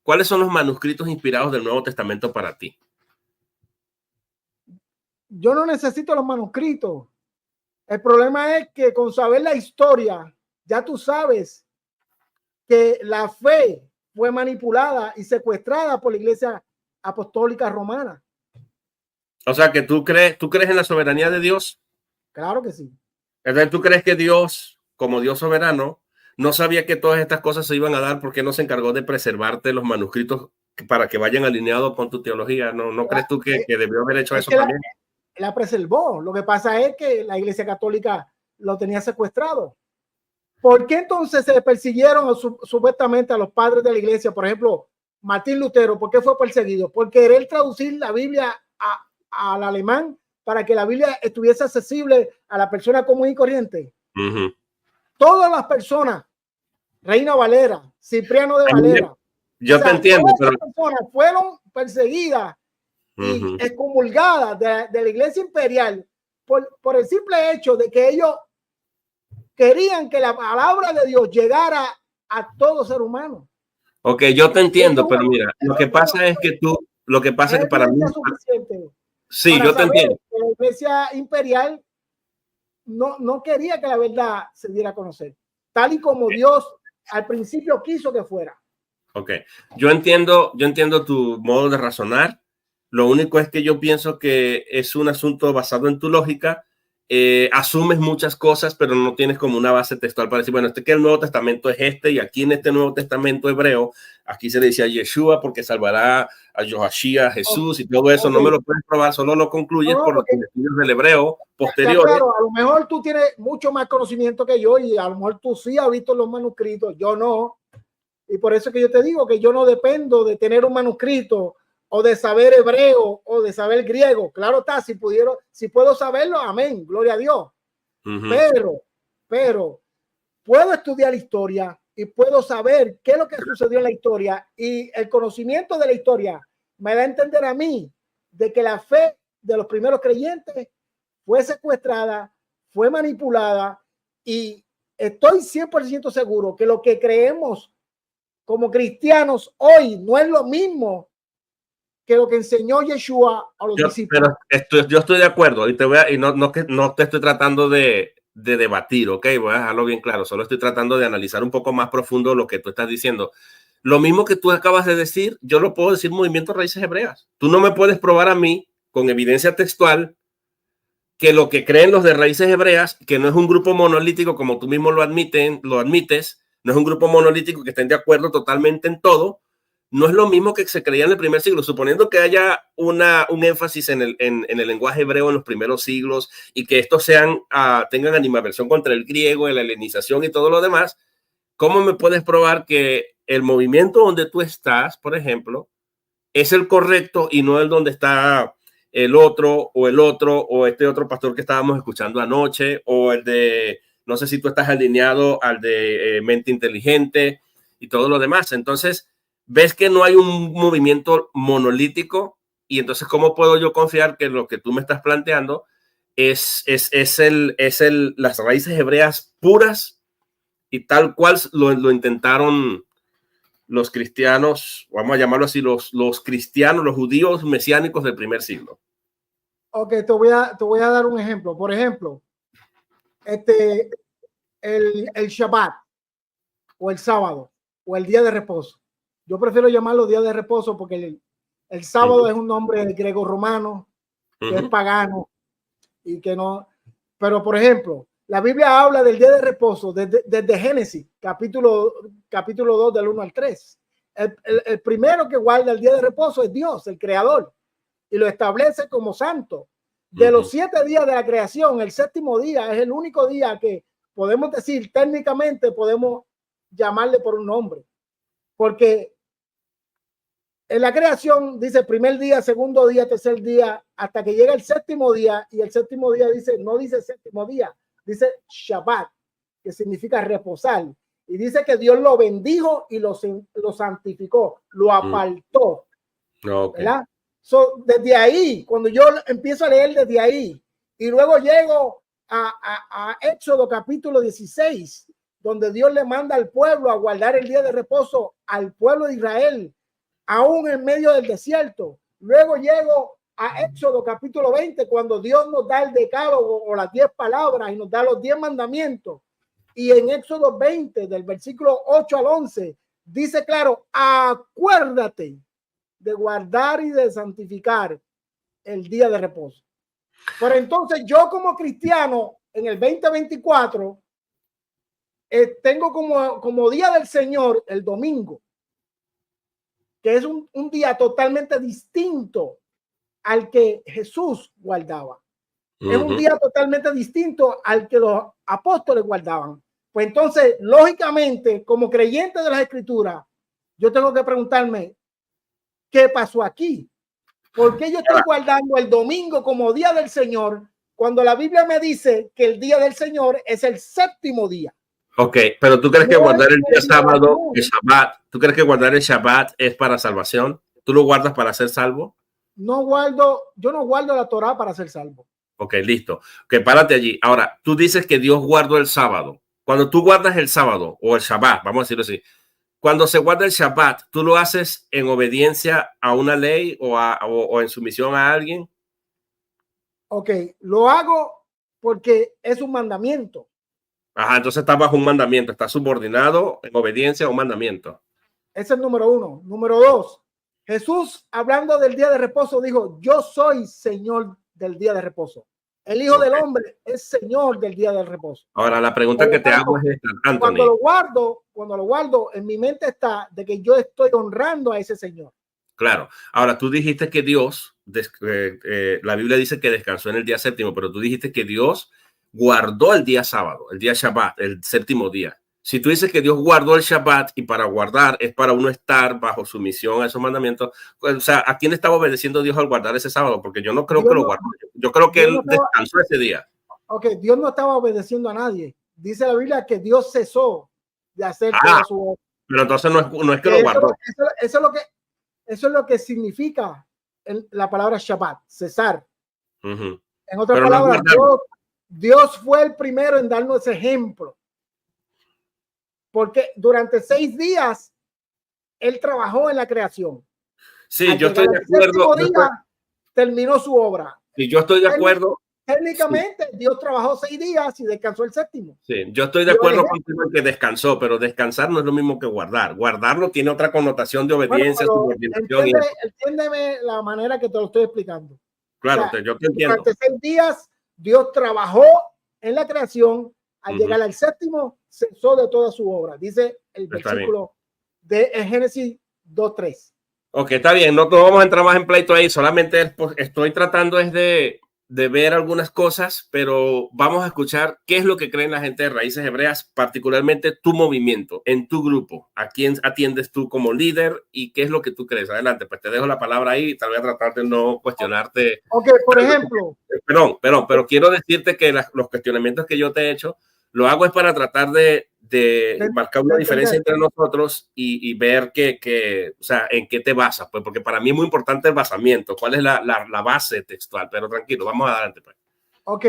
¿cuáles son los manuscritos inspirados del Nuevo Testamento para ti? Yo no necesito los manuscritos. El problema es que con saber la historia, ya tú sabes que la fe fue manipulada y secuestrada por la Iglesia Apostólica Romana. O sea, que tú crees en la soberanía de Dios. Claro que sí. Entonces, ¿tú crees que Dios, como Dios soberano, no sabía que todas estas cosas se iban a dar porque no se encargó de preservarte los manuscritos para que vayan alineados con tu teología? ¿No crees tú que debió haber hecho eso también? La preservó. Lo que pasa es que la Iglesia Católica lo tenía secuestrado. ¿Por qué entonces se persiguieron supuestamente a los padres de la iglesia? Por ejemplo, Martín Lutero, ¿por qué fue perseguido? Por querer traducir la Biblia al alemán para que la Biblia estuviese accesible a la persona común y corriente. Todas las personas, Reina Valera, Cipriano de Valera, yo te entiendo, todas las personas fueron perseguida y excomulgada de la iglesia imperial por el simple hecho de que ellos querían que la palabra de Dios llegara a todo ser humano. Ok, yo te entiendo, pero mira, lo que pasa es que para mí, sí, yo te entiendo. La iglesia imperial no quería que la verdad se diera a conocer, tal y como Dios al principio quiso que fuera. Ok, yo entiendo tu modo de razonar. Lo único es que yo pienso que es un asunto basado en tu lógica. Asumes muchas cosas, pero no tienes como una base textual para decir, bueno, que el Nuevo Testamento es y aquí en este Nuevo Testamento hebreo, aquí se le dice a Yeshua porque salvará a Yoshua, a Jesús, y todo eso. No me lo puedes probar, solo lo concluyes por los estudios del hebreo posteriores. Claro, a lo mejor tú tienes mucho más conocimiento que yo y a lo mejor tú sí has visto los manuscritos, yo no. Y por eso es que yo te digo que yo no dependo de tener un manuscrito o de saber hebreo o de saber griego. Claro está, si puedo saberlo, amén, gloria a Dios. Pero puedo estudiar la historia y puedo saber qué es lo que sucedió en la historia, y el conocimiento de la historia me da a entender a mí de que la fe de los primeros creyentes fue secuestrada, fue manipulada, y estoy 100% seguro que lo que creemos como cristianos hoy no es lo mismo que lo que enseñó Yeshua a los discípulos. Pero yo estoy de acuerdo y no te estoy tratando de debatir, ok, voy a dejarlo bien claro, solo estoy tratando de analizar un poco más profundo lo que tú estás diciendo. Lo mismo que tú acabas de decir, yo lo puedo decir Movimiento Raíces Hebreas. Tú no me puedes probar a mí con evidencia textual que lo que creen los de Raíces Hebreas, que no es un grupo monolítico como tú mismo lo admites, no es un grupo monolítico que estén de acuerdo totalmente en todo, no es lo mismo que se creía en el primer siglo, suponiendo que haya un énfasis en el lenguaje hebreo en los primeros siglos y que estos tengan animadversión contra el griego, la helenización y todo lo demás. ¿Cómo me puedes probar que el movimiento donde tú estás, por ejemplo, es el correcto y no el donde está el otro o este otro pastor que estábamos escuchando anoche, o el de, no sé si tú estás alineado al de Mente Inteligente y todo lo demás? Entonces, ves que no hay un movimiento monolítico, y entonces, ¿cómo puedo yo confiar que lo que tú me estás planteando es las raíces hebreas puras y tal cual lo intentaron los cristianos, vamos a llamarlo así, los cristianos, los judíos mesiánicos del primer siglo? Ok, te voy a dar un ejemplo. Por ejemplo, el Shabbat o el sábado o el día de reposo. Yo prefiero llamarlo día de reposo porque el sábado es un nombre griego-romano que es pagano y que no. Pero, por ejemplo, la Biblia habla del día de reposo desde Génesis, capítulo 2, del 1 al 3. El primero que guarda el día de reposo es Dios, el creador, y lo establece como santo. De los 7 días de la creación, el séptimo día es el único día que podemos decir, técnicamente podemos llamarle por un nombre, porque en la creación dice primer día, segundo día, tercer día, hasta que llega el séptimo día, y el séptimo día no dice séptimo día, dice Shabbat, que significa reposar, y dice que Dios lo bendijo y lo santificó, lo apartó. ¿Verdad? Desde ahí, cuando yo empiezo a leer desde ahí, y luego llego a Éxodo capítulo 16, donde Dios le manda al pueblo a guardar el día de reposo al pueblo de Israel, aún en medio del desierto. Luego llego a Éxodo capítulo 20, cuando Dios nos da el decálogo o las 10 palabras y nos da los 10 mandamientos. Y en Éxodo 20, del versículo 8 al 11, dice claro, acuérdate de guardar y de santificar el día de reposo. Pero entonces yo como cristiano en el 2024 tengo como día del Señor el domingo, que es un día totalmente distinto al que Jesús guardaba. Es un día totalmente distinto al que los apóstoles guardaban. Pues entonces, lógicamente, como creyente de las Escrituras, yo tengo que preguntarme, ¿qué pasó aquí? ¿Por qué yo estoy guardando el domingo como día del Señor cuando la Biblia me dice que el día del Señor es el séptimo día? Ok, pero ¿tú crees que guardar el día sábado, el Shabbat, tú crees que guardar el Shabbat es para salvación? ¿Tú lo guardas para ser salvo? Yo no guardo la Torá para ser salvo. Ok, listo. Que párate allí. Ahora, tú dices que Dios guardó el sábado. Cuando tú guardas el sábado o el Shabbat, vamos a decirlo así, cuando se guarda el Shabbat, ¿tú lo haces en obediencia a una ley o en sumisión a alguien? Ok, lo hago porque es un mandamiento. Ajá, entonces está bajo un mandamiento, está subordinado en obediencia a un mandamiento. Ese es el número uno. Número dos, Jesús, hablando del día de reposo, dijo, yo soy Señor del día de reposo. El Hijo del Hombre es Señor del día del reposo. Ahora, la pregunta que te hago es esta, Anthony. Cuando lo guardo, en mi mente está de que yo estoy honrando a ese Señor. Claro. Ahora, tú dijiste que Dios, la Biblia dice que descansó en el día séptimo, pero tú dijiste que Dios guardó el día sábado, el día Shabbat, el séptimo día. Si tú dices que Dios guardó el Shabbat y para guardar es para uno estar bajo sumisión a esos mandamientos, pues, o sea, ¿a quién estaba obedeciendo Dios al guardar ese sábado? Porque yo no creo que lo guardó. Yo creo que él descansó ese día. Ok, Dios no estaba obedeciendo a nadie. Dice la Biblia que Dios cesó de hacer toda su obra. Pero entonces no es que lo guardó. Eso es lo que significa la palabra Shabbat, cesar. En otras palabras, Dios fue el primero en darnos ese ejemplo. Porque durante 6 días él trabajó en la creación. Sí, yo estoy de acuerdo. Terminó su obra. Y yo estoy de acuerdo. Técnicamente, sí. Dios trabajó 6 días y descansó el séptimo. Sí, yo estoy de acuerdo contigo en que descansó, pero descansar no es lo mismo que guardar. Guardarlo tiene otra connotación de obediencia, subordinación. Entiéndeme la manera que te lo estoy explicando. Claro, o sea, yo te entiendo. Durante 6 días, Dios trabajó en la creación. Al llegar al séptimo, cesó de toda su obra. Dice el versículo de Génesis 2:3. Ok, está bien. No vamos a entrar más en pleito ahí. Solamente estoy tratando de ver algunas cosas, pero vamos a escuchar qué es lo que creen la gente de Raíces Hebreas, particularmente tu movimiento, en tu grupo. ¿A quién atiendes tú como líder y qué es lo que tú crees? Adelante, pues te dejo la palabra ahí. Tal vez a tratar de no cuestionarte. Ok, por ejemplo. Pero quiero decirte que los cuestionamientos que yo te he hecho, lo hago es para tratar de marcar una diferencia entre nosotros y ver o sea, en qué te basas, pues, porque para mí es muy importante el basamiento, cuál es la base textual, pero tranquilo, vamos adelante, pues. Ok,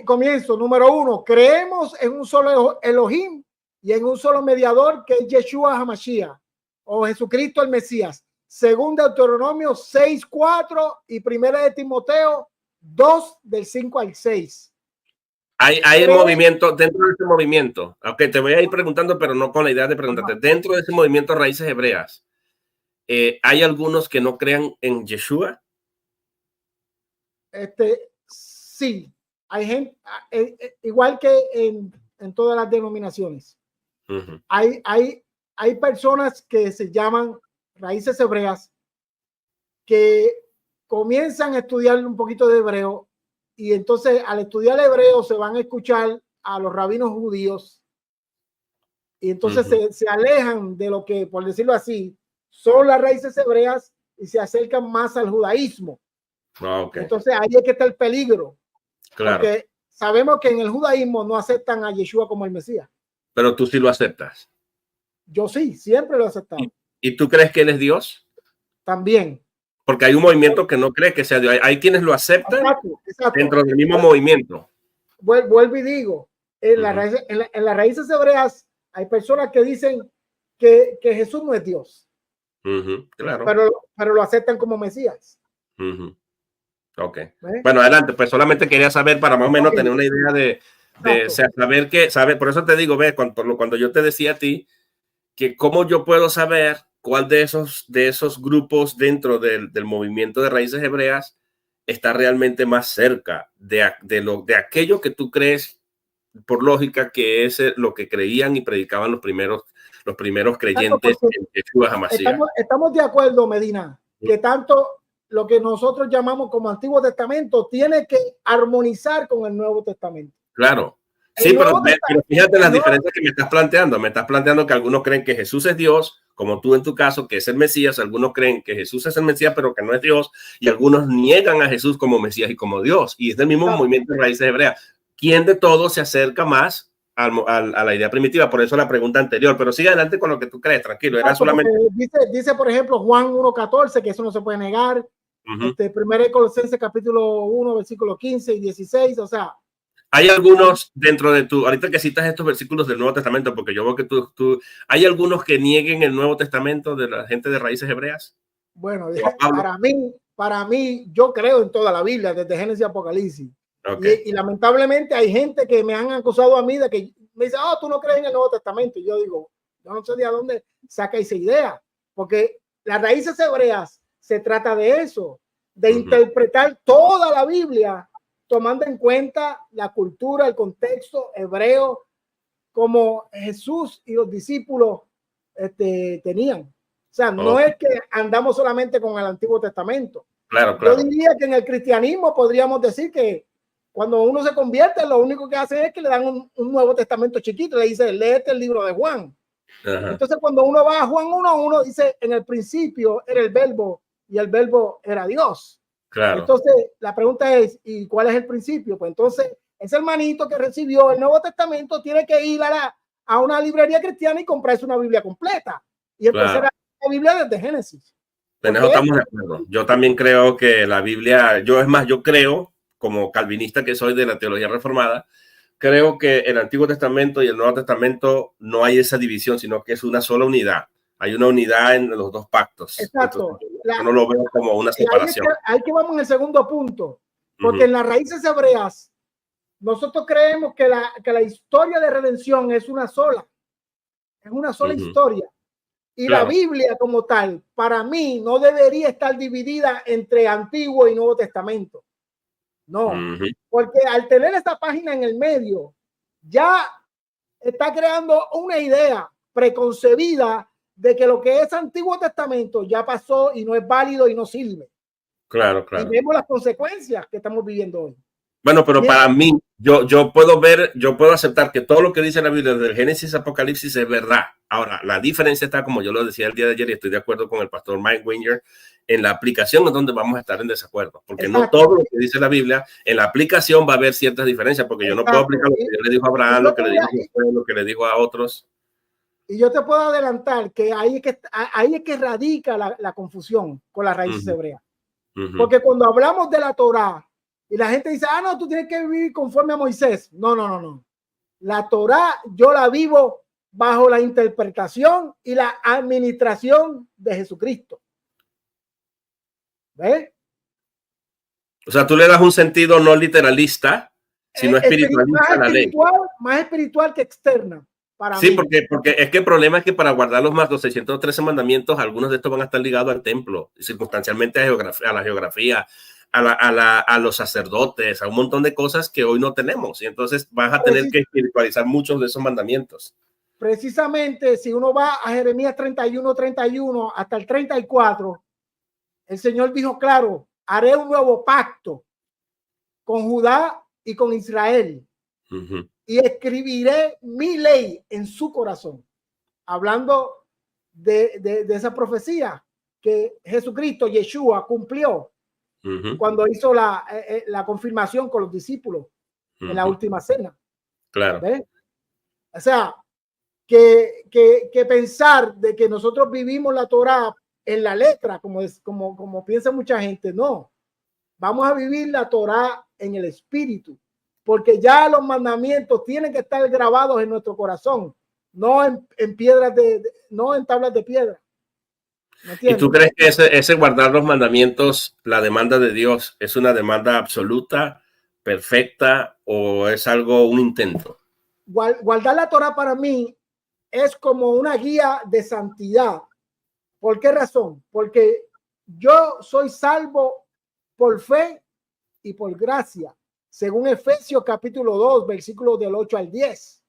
comienzo. Número 1, creemos en un solo Elohim y en un solo mediador que es Yeshua HaMashiach o Jesucristo el Mesías, según Deuteronomio 6:4 y Primera de Timoteo 2 del 5 al 6. Hay movimiento dentro de ese movimiento. Ok, te voy a ir preguntando, pero no con la idea de preguntarte. Dentro de ese movimiento Raíces Hebreas, ¿hay algunos que no crean en Yeshua? Sí, hay gente, igual que en todas las denominaciones. Hay personas que se llaman Raíces Hebreas que comienzan a estudiar un poquito de hebreo. Y entonces al estudiar hebreo se van a escuchar a los rabinos judíos y entonces se alejan de lo que, por decirlo así, son las raíces hebreas y se acercan más al judaísmo. Entonces ahí es que está el peligro. Claro. Porque sabemos que en el judaísmo no aceptan a Yeshua como el Mesías. Pero tú sí lo aceptas. Yo sí, siempre lo he aceptado. ¿Y tú crees que él es Dios? También. Porque hay un movimiento que no cree que sea Dios. Hay quienes lo aceptan exacto. Dentro del mismo movimiento. Vuelvo y digo, en las raíces hebreas hay personas que dicen que Jesús no es Dios. Claro. Pero lo aceptan como Mesías. Ok. Bueno, adelante. Pues solamente quería saber para más o menos tener una idea de saber, por eso te digo, cuando yo te decía a ti que cómo yo puedo saber cuál de esos grupos dentro del movimiento de Raíces Hebreas está realmente más cerca de aquello que tú crees por lógica que es lo que creían y predicaban los primeros creyentes en Yeshua HaMashiach. Estamos de acuerdo, Medina, que tanto lo que nosotros llamamos como Antiguo Testamento tiene que armonizar con el Nuevo Testamento. Claro. Sí, pero fíjate las diferencias que me estás planteando. Me estás planteando que algunos creen que Jesús es Dios, como tú en tu caso, que es el Mesías. Algunos creen que Jesús es el Mesías, pero que no es Dios. Y algunos niegan a Jesús como Mesías y como Dios. Y es del mismo movimiento de Raíces Hebreas. ¿Quién de todos se acerca más a la idea primitiva. Por eso la pregunta anterior, pero sigue adelante con lo que tú crees, tranquilo. Era solamente... Dice, por ejemplo, Juan 1:14, que eso no se puede negar. Primero de Colosenses capítulo 1, versículo 15 y 16, o sea. Hay algunos dentro de tu, ahorita que citas estos versículos del Nuevo Testamento, porque yo veo que hay algunos que nieguen el Nuevo Testamento de la gente de raíces hebreas. Bueno, para mí, yo creo en toda la Biblia, desde Génesis a Apocalipsis. Okay. Y lamentablemente hay gente que me han acusado a mí de que me dice, oh, tú no crees en el Nuevo Testamento. Y yo digo, yo no sé de dónde saca esa idea, porque las raíces hebreas se trata de eso, de interpretar toda la Biblia, tomando en cuenta la cultura, el contexto hebreo, como Jesús y los discípulos tenían. O sea, no es que andamos solamente con el Antiguo Testamento. Claro. Yo diría que en el cristianismo podríamos decir que cuando uno se convierte, lo único que hace es que le dan un Nuevo Testamento chiquito, le dice, léete el libro de Juan. Entonces, cuando uno va a Juan 1:1, dice, en el principio era el verbo y el verbo era Dios. Claro. Entonces, la pregunta es, ¿y cuál es el principio? Pues entonces, ese hermanito que recibió el Nuevo Testamento tiene que ir a una librería cristiana y comprarse una Biblia completa y empezar la Biblia desde Génesis. En eso estamos de acuerdo. Yo también creo que la Biblia, yo creo, como calvinista que soy de la teología reformada, creo que el Antiguo Testamento y el Nuevo Testamento no hay esa división, sino que es una sola unidad. Hay una unidad en los dos pactos. Exacto. Yo no lo veo como una separación. Ahí que vamos en el segundo punto, porque en las raíces hebreas nosotros creemos que la historia de redención es una sola historia. Y la Biblia como tal, para mí, no debería estar dividida entre Antiguo y Nuevo Testamento. No, porque al tener esta página en el medio, ya está creando una idea preconcebida de que lo que es Antiguo Testamento ya pasó y no es válido y no sirve. Claro. Y vemos las consecuencias que estamos viviendo hoy. Bueno, pero para mí, yo puedo aceptar que todo lo que dice la Biblia desde el Génesis a Apocalipsis es verdad. Ahora, la diferencia está, como yo lo decía el día de ayer, y estoy de acuerdo con el pastor Mike Winger, en la aplicación es donde vamos a estar en desacuerdo, porque no todo lo que dice la Biblia, en la aplicación va a haber ciertas diferencias, porque yo no puedo aplicar lo que yo le dijo a Abraham, lo que le dijo a José, lo que le dijo a otros. Y yo te puedo adelantar que ahí es que radica la confusión con las raíces hebreas. Porque cuando hablamos de la Torá y la gente dice, no, tú tienes que vivir conforme a Moisés. No. La Torá yo la vivo bajo la interpretación y la administración de Jesucristo. ¿Ves? O sea, tú le das un sentido no literalista, sino espiritualista a la ley. Más espiritual que externa. Sí, porque es que el problema es que para guardar los 613 mandamientos, algunos de estos van a estar ligados al templo, y circunstancialmente a la geografía, a los sacerdotes, a un montón de cosas que hoy no tenemos. Y entonces vas a tener que espiritualizar muchos de esos mandamientos. Precisamente, si uno va a Jeremías 31 hasta el 34, el Señor dijo claro, haré un nuevo pacto con Judá y con Israel. Y escribiré mi ley en su corazón. Hablando de esa profecía que Jesucristo, Yeshua, cumplió cuando hizo la confirmación con los discípulos en la última cena. Claro. ¿Ves? O sea, que pensar de que nosotros vivimos la Torá en la letra, como piensa mucha gente, no. Vamos a vivir la Torá en el espíritu. Porque ya los mandamientos tienen que estar grabados en nuestro corazón, no en piedras no en tablas de piedra. ¿Y tú crees que ese guardar los mandamientos, la demanda de Dios, es una demanda absoluta, perfecta, o es un intento? Guardar la Torá para mí es como una guía de santidad. ¿Por qué razón? Porque yo soy salvo por fe y por gracia. Según Efesios capítulo 2, versículos del 8 al 10.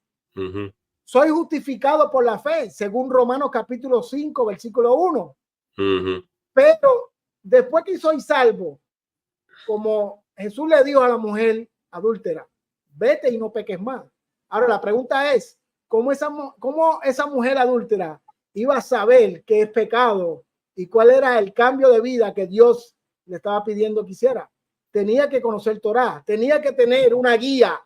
Soy justificado por la fe, según Romanos capítulo 5, versículo 1. Pero después que soy salvo, como Jesús le dijo a la mujer adúltera, vete y no peques más. Ahora la pregunta es, ¿cómo esa mujer adúltera iba a saber qué es pecado y cuál era el cambio de vida que Dios le estaba pidiendo que hiciera? Tenía que conocer Torá, tenía que tener una guía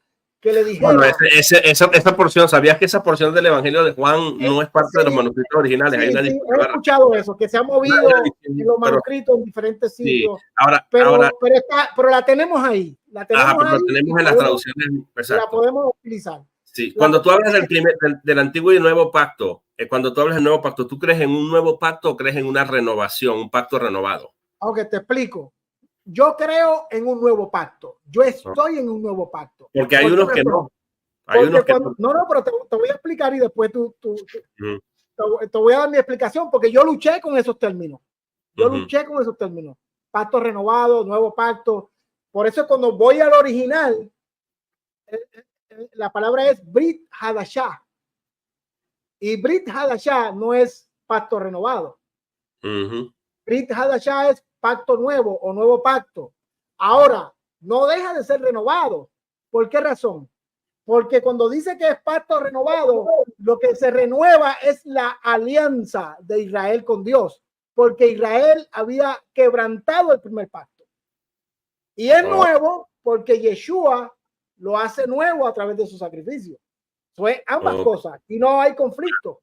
que le dijera. Bueno, esa porción, ¿sabías que esa porción del Evangelio de Juan no es parte de los manuscritos originales? Sí, Hay una sí, he escuchado eso, que se ha movido en los manuscritos en diferentes sitios. Sí, ahora, pero la tenemos ahí. La tenemos pero ahí tenemos en las traducciones. y la podemos utilizar. Sí, cuando tú hablas del antiguo y nuevo pacto, cuando tú hablas del nuevo pacto, ¿tú crees en un nuevo pacto o crees en una renovación, un pacto renovado? Ok, te explico. Yo creo en un nuevo pacto. Yo estoy en un nuevo pacto. Porque hay unos que no. No, pero te voy a explicar y después te voy a dar mi explicación, porque yo luché con esos términos. Luché con esos términos. Pacto renovado, nuevo pacto. Por eso cuando voy al original, la palabra es Brit Hadashah. Y Brit Hadashah no es pacto renovado. Brit Hadashah es pacto nuevo o nuevo pacto. Ahora, no deja de ser renovado. ¿Por qué razón? Porque cuando dice que es pacto renovado, lo que se renueva es la alianza de Israel con Dios, porque Israel había quebrantado el primer pacto. Y es nuevo porque Yeshua lo hace nuevo a través de su sacrificio. Fue ambas cosas y no hay conflicto.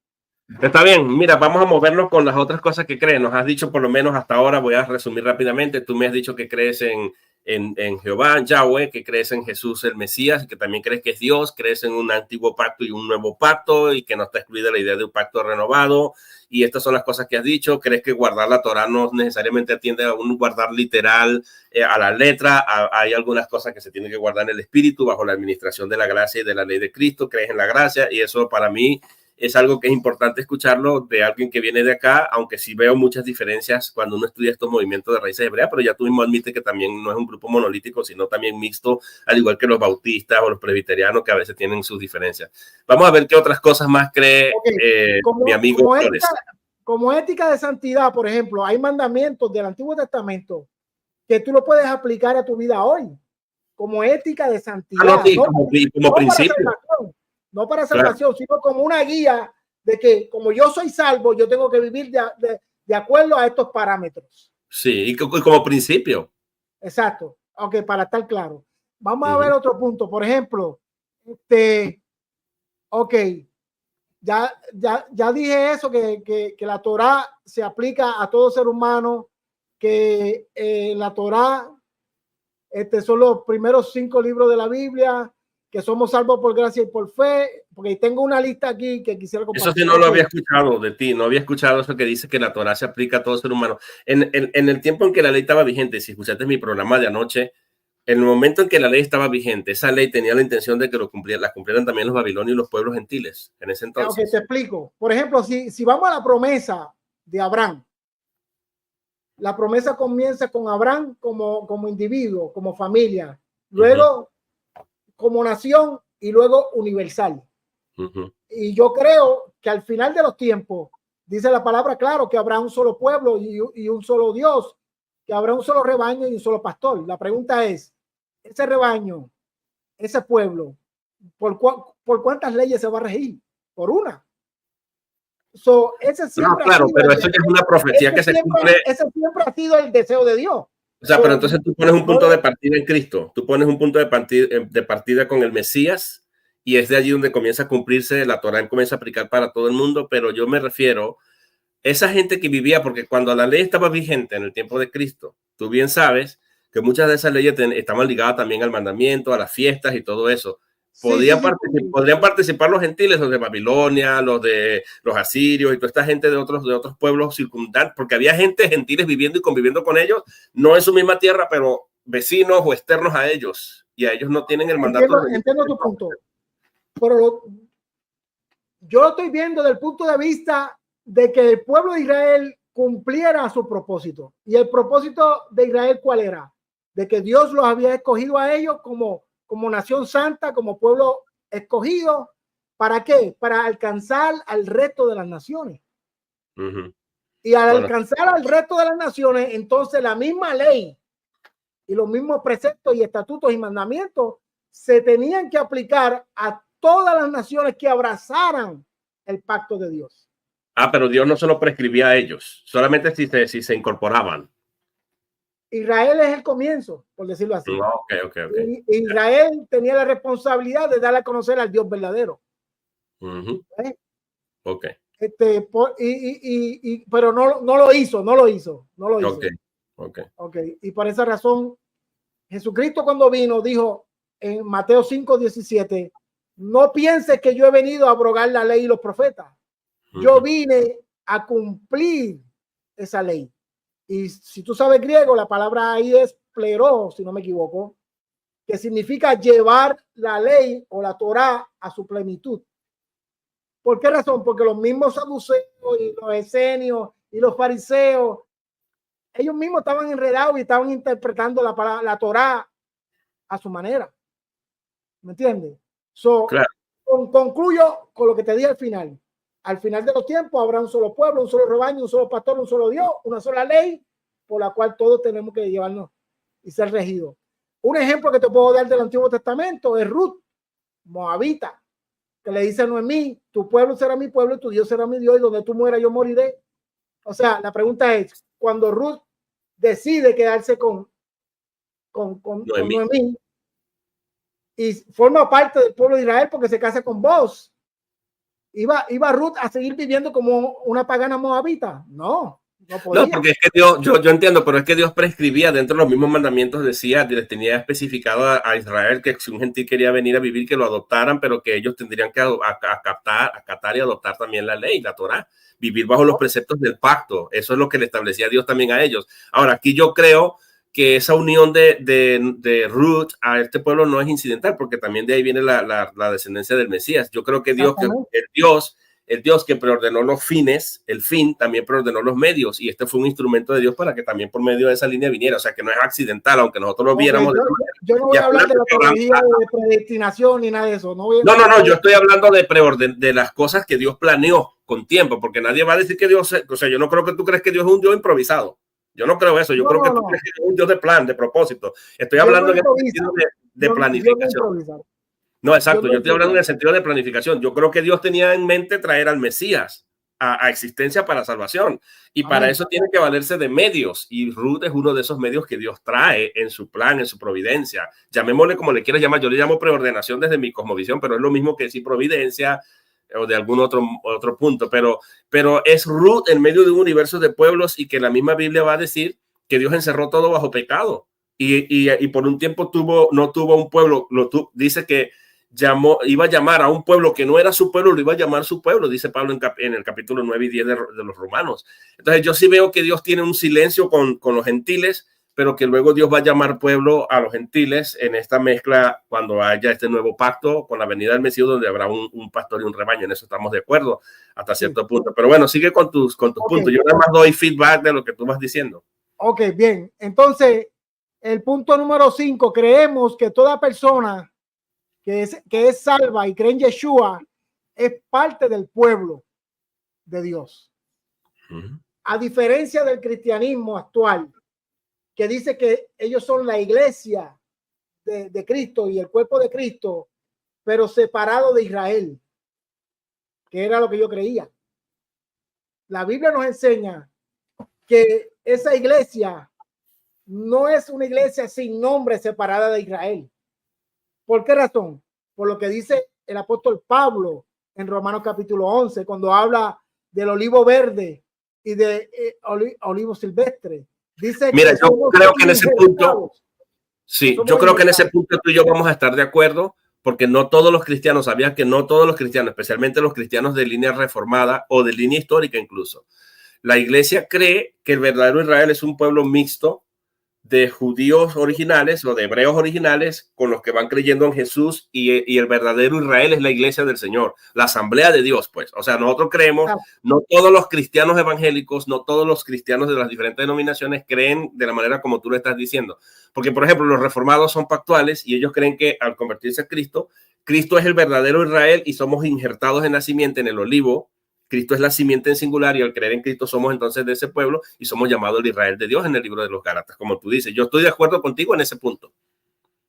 Está bien, mira, vamos a movernos con las otras cosas que crees. Nos has dicho, por lo menos hasta ahora, voy a resumir rápidamente, tú me has dicho que crees en Jehová, en Yahweh, que crees en Jesús el Mesías, que también crees que es Dios, crees en un antiguo pacto y un nuevo pacto y que no está excluida la idea de un pacto renovado. Y estas son las cosas que has dicho. Crees que guardar la Torah no necesariamente atiende a un guardar literal a la letra. Hay algunas cosas que se tienen que guardar en el espíritu bajo la administración de la gracia y de la ley de Cristo. Crees en la gracia y eso para mí es algo que es importante escucharlo de alguien que viene de acá, aunque sí veo muchas diferencias cuando uno estudia estos movimientos de raíces hebreas, pero ya tú mismo admites que también no es un grupo monolítico, sino también mixto, al igual que los bautistas o los presbiterianos, que a veces tienen sus diferencias. Vamos a ver qué otras cosas más cree mi amigo Flores. Como ética de santidad, por ejemplo, hay mandamientos del Antiguo Testamento que tú lo puedes aplicar a tu vida hoy, como ética de santidad. Como principio. No para salvación, sino como una guía de que como yo soy salvo, yo tengo que vivir de acuerdo a estos parámetros. Sí, y como principio. Exacto. Ok, para estar claro. Vamos a ver otro punto. Por ejemplo, ok, ya dije eso, que la Torá se aplica a todo ser humano, que la Torá son los primeros 5 libros de la Biblia, que somos salvos por gracia y por fe, porque tengo una lista aquí que quisiera compartir. Eso sí no lo había escuchado de ti, no había escuchado eso que dice que la Torá se aplica a todo ser humano. En el tiempo en que la ley estaba vigente, si escuchaste mi programa de anoche, en el momento en que la ley estaba vigente, esa ley tenía la intención de que la cumplieran también los babilonios y los pueblos gentiles en ese entonces. Ok, te explico. Por ejemplo, si vamos a la promesa de Abraham, la promesa comienza con Abraham como individuo, como familia, luego como nación y luego universal. Y yo creo que al final de los tiempos, dice la palabra claro, que habrá un solo pueblo y un solo Dios, que habrá un solo rebaño y un solo pastor. La pregunta es, ese rebaño, ese pueblo, ¿por cuántas leyes se va a regir? Por una. Ese siempre claro, pero eso ya es una profecía que se cumple. Ese siempre ha sido el deseo de Dios. O sea, pero entonces tú pones un punto de partida en Cristo, tú pones un punto de partida con el Mesías y es de allí donde comienza a cumplirse, la Torá comienza a aplicar para todo el mundo, pero yo me refiero a esa gente que vivía, porque cuando la ley estaba vigente en el tiempo de Cristo, tú bien sabes que muchas de esas leyes estaban ligadas también al mandamiento, a las fiestas y todo eso. Podrían participar los gentiles, los de Babilonia, los de los asirios y toda esta gente de otros pueblos circundantes, porque había gente gentiles viviendo y conviviendo con ellos, no en su misma tierra, pero vecinos o externos a ellos, y a ellos no tienen el mandato. Entiendo tu punto, pero yo lo estoy viendo desde el punto de vista de que el pueblo de Israel cumpliera su propósito. Y el propósito de Israel, ¿cuál era? De que Dios los había escogido a ellos como nación santa, como pueblo escogido. ¿Para qué? Para alcanzar al resto de las naciones. Y al alcanzar al resto de las naciones, entonces la misma ley y los mismos preceptos y estatutos y mandamientos se tenían que aplicar a todas las naciones que abrazaran el pacto de Dios. Pero Dios no se lo prescribía a ellos, solamente si se incorporaban. Israel es el comienzo, por decirlo así. Okay. Y Israel tenía la responsabilidad de dar a conocer al Dios verdadero. ¿Eh? Ok. Pero no lo hizo. Okay. Y por esa razón, Jesucristo cuando vino dijo en Mateo 5:17, no pienses que yo he venido a abrogar la ley y los profetas. Yo vine a cumplir esa ley. Y si tú sabes griego, la palabra ahí es plero, si no me equivoco, que significa llevar la ley o la Torá a su plenitud. ¿Por qué razón? Porque los mismos saduceos y los esenios y los fariseos, ellos mismos estaban enredados y estaban interpretando la Torá a su manera. ¿Me entiendes? Claro. Concluyo con lo que te dije al final. Al final de los tiempos habrá un solo pueblo, un solo rebaño, un solo pastor, un solo Dios, una sola ley por la cual todos tenemos que llevarnos y ser regidos. Un ejemplo que te puedo dar del Antiguo Testamento es Ruth, moabita, que le dice a Noemí, tu pueblo será mi pueblo y tu Dios será mi Dios, y donde tú mueras yo moriré. O sea, la pregunta es, cuando Ruth decide quedarse con Noemí y forma parte del pueblo de Israel porque se casa con Boaz, ¿iba Ruth a seguir viviendo como una pagana moabita? No podía. No, porque es que Dios, yo entiendo, pero es que Dios prescribía dentro de los mismos mandamientos, decía, les tenía especificado a Israel que si un gentil quería venir a vivir, que lo adoptaran, pero que ellos tendrían que acatar y adoptar también la ley, la Torá, vivir bajo los preceptos del pacto. Eso es lo que le establecía Dios también a ellos. Ahora, aquí yo creo que esa unión de Ruth a este pueblo no es incidental, porque también de ahí viene la descendencia del Mesías. Yo creo que Dios, el Dios que preordenó los fines, el fin también preordenó los medios, y este fue un instrumento de Dios para que también por medio de esa línea viniera. O sea, que no es accidental, aunque nosotros lo viéramos. Yo no voy a hablar de la teología de predestinación ni nada de eso. No, yo estoy hablando de preorden, de las cosas que Dios planeó con tiempo, porque nadie va a decir que Dios, o sea, yo no creo que tú crees que Dios es un Dios improvisado. Yo no creo eso. Yo creo que tú crees que es un Dios de plan, de propósito. Estoy hablando en el sentido de planificación. No, exacto. Yo estoy hablando en el sentido de planificación. Yo creo que Dios tenía en mente traer al Mesías a existencia para salvación. Y para eso tiene que valerse de medios. Y Ruth es uno de esos medios que Dios trae en su plan, en su providencia. Llamémosle como le quieras llamar. Yo le llamo preordenación desde mi cosmovisión, pero es lo mismo que decir providencia o de algún otro punto. Pero es Ruth en medio de un universo de pueblos, y que la misma Biblia va a decir que Dios encerró todo bajo pecado. Y por un tiempo no tuvo un pueblo. Dice que iba a llamar a un pueblo que no era su pueblo, lo iba a llamar su pueblo, dice Pablo en el capítulo 9 y 10 de los Romanos. Entonces yo sí veo que Dios tiene un silencio con los gentiles, pero que luego Dios va a llamar pueblo a los gentiles en esta mezcla cuando haya este nuevo pacto con la venida del Mesías, donde habrá un pastor y un rebaño. En eso estamos de acuerdo hasta cierto punto. Pero bueno, sigue con tus puntos. Yo nada más doy feedback de lo que tú vas diciendo. Ok, bien. Entonces, el punto número 5, creemos que toda persona que es salva y cree en Yeshua es parte del pueblo de Dios. A diferencia del cristianismo actual, que dice que ellos son la iglesia de Cristo y el cuerpo de Cristo, pero separado de Israel, que era lo que yo creía. La Biblia nos enseña que esa iglesia no es una iglesia sin nombre, separada de Israel. ¿Por qué razón? Por lo que dice el apóstol Pablo en Romanos capítulo 11, cuando habla del olivo verde y de olivo silvestre. Dice, mira, yo creo que en ese punto, sí, yo creo que en ese punto tú y yo vamos a estar de acuerdo, porque no todos los cristianos, sabías que no todos los cristianos, especialmente los cristianos de línea reformada o de línea histórica incluso, la iglesia cree que el verdadero Israel es un pueblo mixto de judíos originales o de hebreos originales con los que van creyendo en Jesús, y el verdadero Israel es la iglesia del Señor, la asamblea de Dios, pues. O sea, nosotros creemos, no todos los cristianos evangélicos, no todos los cristianos de las diferentes denominaciones creen de la manera como tú lo estás diciendo. Porque, por ejemplo, los reformados son pactuales y ellos creen que al convertirse a Cristo, Cristo es el verdadero Israel y somos injertados en la simiente, en el olivo. Cristo es la simiente en singular, y al creer en Cristo somos entonces de ese pueblo y somos llamados el Israel de Dios en el libro de los Gálatas, como tú dices. Yo estoy de acuerdo contigo en ese punto.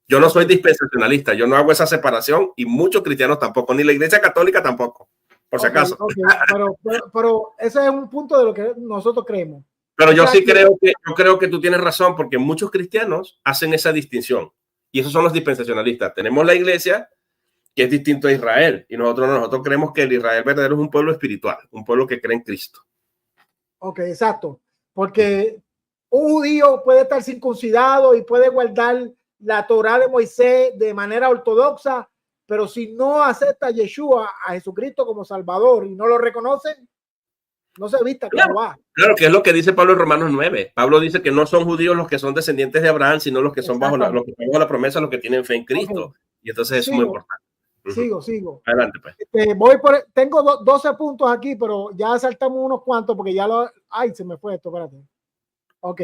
Yo no soy dispensacionalista, yo no hago esa separación, y muchos cristianos tampoco, ni la iglesia católica tampoco, por si acaso. Pero ese es un punto de lo que nosotros creemos. Pero yo creo que tú tienes razón, porque muchos cristianos hacen esa distinción. Y esos son los dispensacionalistas. Tenemos la iglesia, que es distinto a Israel, y nosotros creemos que el Israel verdadero es un pueblo espiritual, un pueblo que cree en Cristo. Ok, exacto. Porque un judío puede estar circuncidado y puede guardar la Torá de Moisés de manera ortodoxa, pero si no acepta a Yeshua, a Jesucristo como Salvador, y no lo reconocen, no se vista como va. Claro, que es lo que dice Pablo en Romanos 9. Pablo dice que no son judíos los que son descendientes de Abraham, sino los que son bajo la promesa, los que tienen fe en Cristo. Okay. Y entonces eso es muy importante. Sigo. Adelante, pues. Tengo 12 puntos aquí, pero ya saltamos unos cuantos porque ya ay, se me fue esto, espérate. Ok.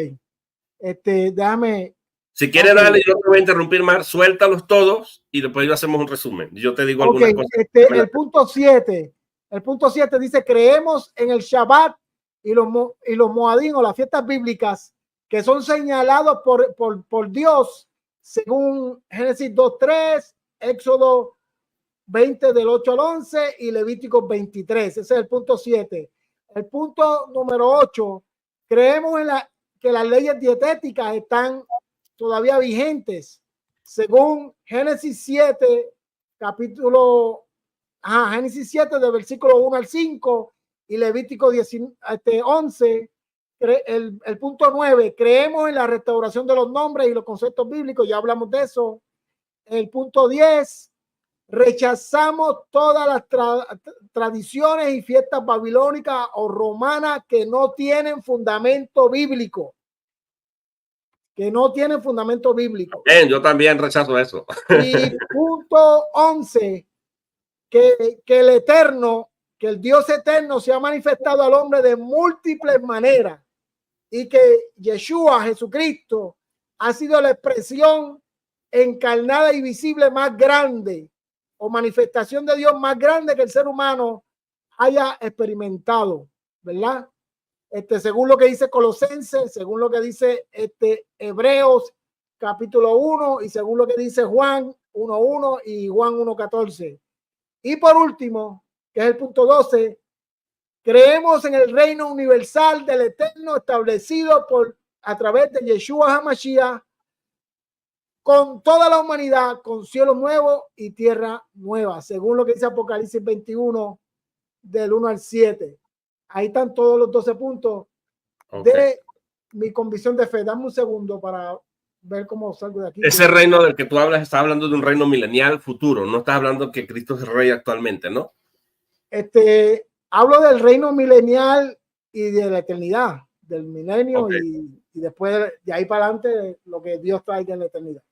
Déjame. Si quieres, dale, yo no te voy a interrumpir más, suéltalos todos y después yo hacemos un resumen. Yo te digo algunas cosas. El punto 7. El punto 7 dice: creemos en el Shabbat y los Moadim, o las fiestas bíblicas, que son señalados por Dios, según Génesis 2:3, Éxodo 20 del 8 al 11 y Levítico 23. Ese es el punto 7. El punto número 8, creemos que las leyes dietéticas están todavía vigentes, según Génesis 7, Génesis 7 de versículo 1 al 5 y Levítico 11. El punto 9, creemos en la restauración de los nombres y los conceptos bíblicos, ya hablamos de eso. El punto 10, rechazamos todas las tradiciones y fiestas babilónicas o romanas que no tienen fundamento bíblico. Bien, yo también rechazo eso. Y punto 11, que el Eterno, que el Dios eterno se ha manifestado al hombre de múltiples maneras y que Yeshua, Jesucristo, ha sido la expresión encarnada y visible más grande, o manifestación de Dios más grande que el ser humano haya experimentado, ¿verdad? Según lo que dice Colosenses, según lo que dice Hebreos capítulo 1 y según lo que dice Juan 1:1 y Juan 1:14. Y por último, que es el punto 12, creemos en el reino universal del Eterno establecido a través de Yeshua HaMashiach, con toda la humanidad, con cielo nuevo y tierra nueva, según lo que dice Apocalipsis 21 del 1 al 7. Ahí están todos los 12 puntos de mi convicción de fe. Dame un segundo para ver cómo salgo de aquí. Ese reino del que tú hablas, está hablando de un reino milenial futuro, no estás hablando que Cristo es rey actualmente, ¿no? Hablo del reino milenial y de la eternidad, del milenio y después de ahí para adelante lo que Dios trae en la eternidad.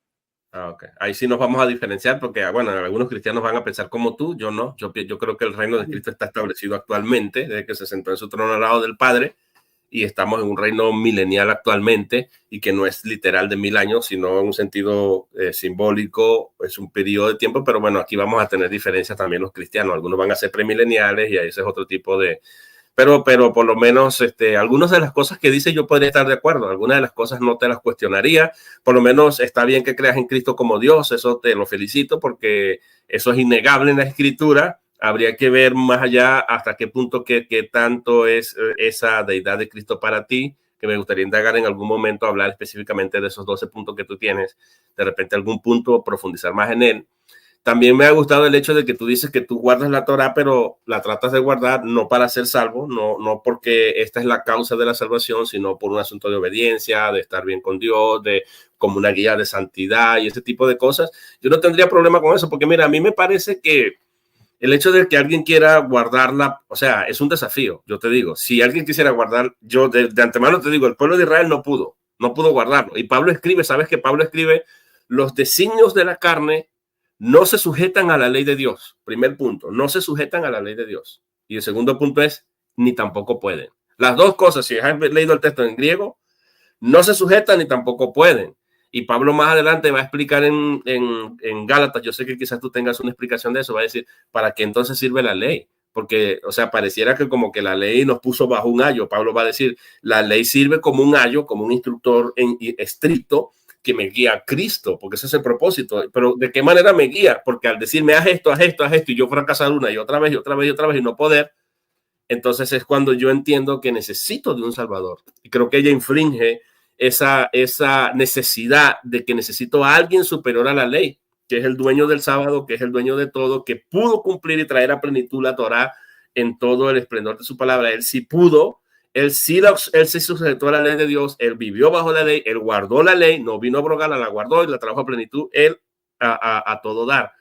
Ahí sí nos vamos a diferenciar porque, bueno, algunos cristianos van a pensar como tú, yo no. Yo creo que el reino de Cristo está establecido actualmente, desde que se sentó en su trono al lado del Padre, y estamos en un reino milenial actualmente, y que no es literal de 1000 años, sino en un sentido simbólico, es un periodo de tiempo, pero bueno, aquí vamos a tener diferencias también los cristianos. Algunos van a ser premileniales y ahí ese es otro tipo de... Pero por lo menos algunas de las cosas que dice yo podría estar de acuerdo, algunas de las cosas no te las cuestionaría, por lo menos está bien que creas en Cristo como Dios, eso te lo felicito porque eso es innegable en la Escritura. Habría que ver más allá hasta qué punto, qué tanto es esa deidad de Cristo para ti, que me gustaría indagar en algún momento, hablar específicamente de esos 12 puntos que tú tienes, de repente algún punto, profundizar más en él. También me ha gustado el hecho de que tú dices que tú guardas la Torá, pero la tratas de guardar no para ser salvo, no porque esta es la causa de la salvación, sino por un asunto de obediencia, de estar bien con Dios, de como una guía de santidad y ese tipo de cosas. Yo no tendría problema con eso, porque mira, a mí me parece que el hecho de que alguien quiera guardarla, o sea, es un desafío. Yo te digo, si alguien quisiera guardar, yo de antemano te digo, el pueblo de Israel no pudo guardarlo. Y Pablo escribe, ¿sabes que Pablo escribe? Los designios de la carne no se sujetan a la ley de Dios. Primer punto, no se sujetan a la ley de Dios. Y el segundo punto es, ni tampoco pueden. Las dos cosas, si has leído el texto en griego, no se sujetan ni tampoco pueden. Y Pablo más adelante va a explicar en Gálatas, yo sé que quizás tú tengas una explicación de eso, va a decir, ¿para qué entonces sirve la ley? Porque, o sea, pareciera que como que la ley nos puso bajo un ayo. Pablo va a decir, la ley sirve como un ayo, como un instructor estricto, que me guía a Cristo, porque ese es el propósito. Pero ¿de qué manera me guía? Porque al decirme haz esto, y yo fracasar una y otra vez y no poder, entonces es cuando yo entiendo que necesito de un Salvador. Y creo que ella infringe esa necesidad de que necesito a alguien superior a la ley, que es el dueño del sábado, que es el dueño de todo, que pudo cumplir y traer a plenitud la Torá en todo el esplendor de su palabra. Él sí pudo, él sí sujetó a la ley de Dios, él vivió bajo la ley, él guardó la ley, no vino a abrogarla, la guardó y la trajo a plenitud, él a todo dar.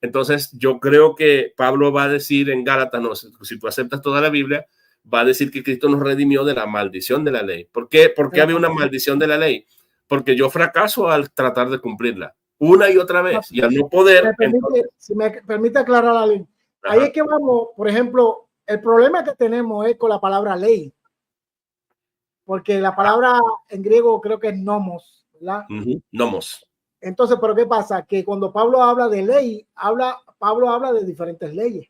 Entonces yo creo que Pablo va a decir en Gálatas, no, si tú aceptas toda la Biblia, va a decir que Cristo nos redimió de la maldición de la ley. ¿Por qué? ¿Por qué había una maldición de la ley? Porque yo fracaso al tratar de cumplirla una y otra vez y al no poder. Si me permite aclarar la ley. Ahí es que vamos, por ejemplo, el problema que tenemos es con la palabra ley. Porque la palabra en griego creo que es nomos, ¿verdad? Nomos. Entonces, ¿pero qué pasa? Que cuando Pablo habla de ley, Pablo habla de diferentes leyes.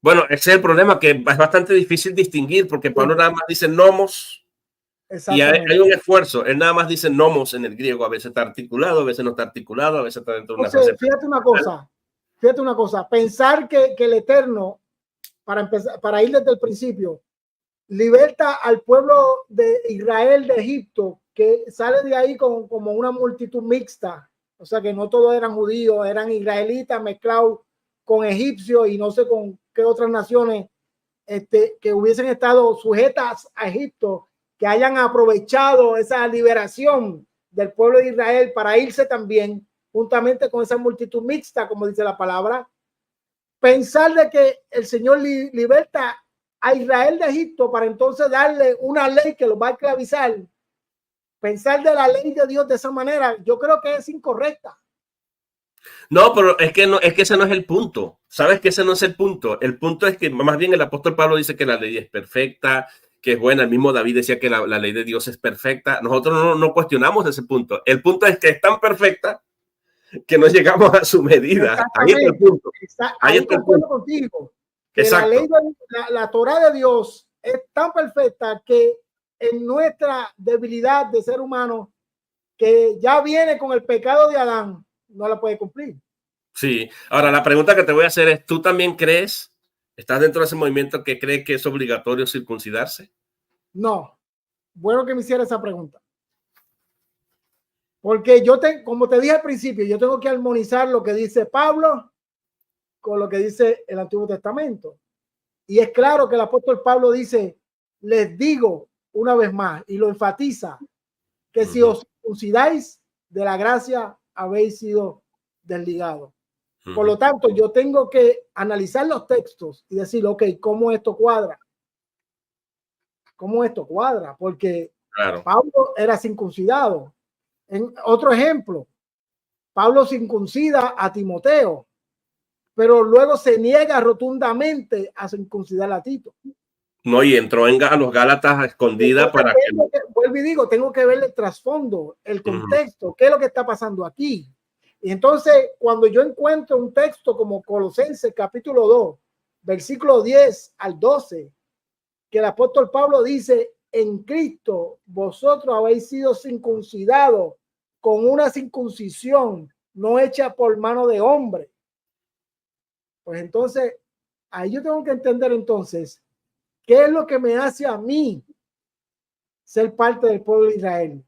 Bueno, ese es el problema, que es bastante difícil distinguir, porque Pablo nada más dice nomos y hay un esfuerzo. Él nada más dice nomos en el griego, a veces está articulado, a veces no está articulado, a veces está dentro de una frase. Fíjate una cosa, pensar que el Eterno, para ir desde el principio, liberta al pueblo de Israel de Egipto, que sale de ahí como una multitud mixta, o sea que no todos eran judíos, eran israelitas mezclados con egipcios y no sé con qué otras naciones que hubiesen estado sujetas a Egipto, que hayan aprovechado esa liberación del pueblo de Israel para irse también juntamente con esa multitud mixta, como dice la palabra. Pensar de que el Señor liberta a Israel de Egipto para entonces darle una ley que los va a esclavizar, pensar de la ley de Dios de esa manera, yo creo que es incorrecta. No, pero es que ese no es el punto. Sabes que ese no es el punto. El punto es que más bien el apóstol Pablo dice que la ley es perfecta, que es buena. El mismo David decía que la ley de Dios es perfecta. Nosotros no cuestionamos ese punto. El punto es que es tan perfecta que no llegamos a su medida. Ahí está el punto. Ahí está el punto contigo. Que la ley la Torá de Dios es tan perfecta que en nuestra debilidad de ser humano, que ya viene con el pecado de Adán, no la puede cumplir. Sí. Ahora, la pregunta que te voy a hacer es, ¿tú también crees, estás dentro de ese movimiento que cree que es obligatorio circuncidarse? No. Bueno que me hiciera esa pregunta. Porque como te dije al principio, yo tengo que armonizar lo que dice Pablo con lo que dice el Antiguo Testamento. Y es claro que el apóstol Pablo dice, les digo una vez más, y lo enfatiza, que si os circuncidáis, de la gracia habéis sido desligados. Por lo tanto, yo tengo que analizar los textos y decir, ok, ¿cómo esto cuadra? ¿Cómo esto cuadra? Porque Pablo era circuncidado. En otro ejemplo, Pablo circuncida a Timoteo, pero luego se niega rotundamente a circuncidar a Tito. No, y entró a los Gálatas a escondida para que... Vuelvo y digo, tengo que ver el trasfondo, el contexto, qué es lo que está pasando aquí. Y entonces, cuando yo encuentro un texto como Colosenses capítulo 2, versículo 10 al 12, que el apóstol Pablo dice, en Cristo vosotros habéis sido circuncidados con una circuncisión no hecha por mano de hombre. Pues entonces, ahí yo tengo que entender entonces, ¿qué es lo que me hace a mí ser parte del pueblo de Israel?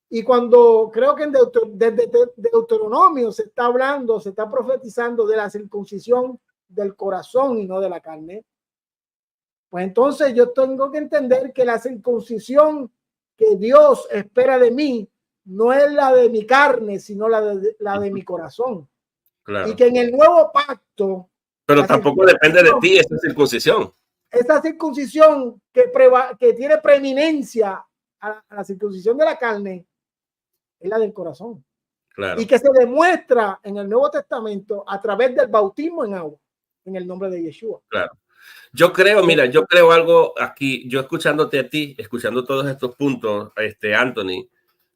Y cuando creo que desde Deuteronomio se está hablando, se está profetizando de la circuncisión del corazón y no de la carne, pues entonces yo tengo que entender que la circuncisión que Dios espera de mí no es la de mi carne, sino la de mi corazón. Claro. Y que en el nuevo pacto... Pero tampoco depende de ti esa circuncisión. Esa circuncisión que tiene preeminencia a la circuncisión de la carne es la del corazón. Claro. Y que se demuestra en el Nuevo Testamento a través del bautismo en agua, en el nombre de Yeshua. Claro. Yo creo, mira, yo creo algo aquí, yo escuchándote a ti, escuchando todos estos puntos, Anthony,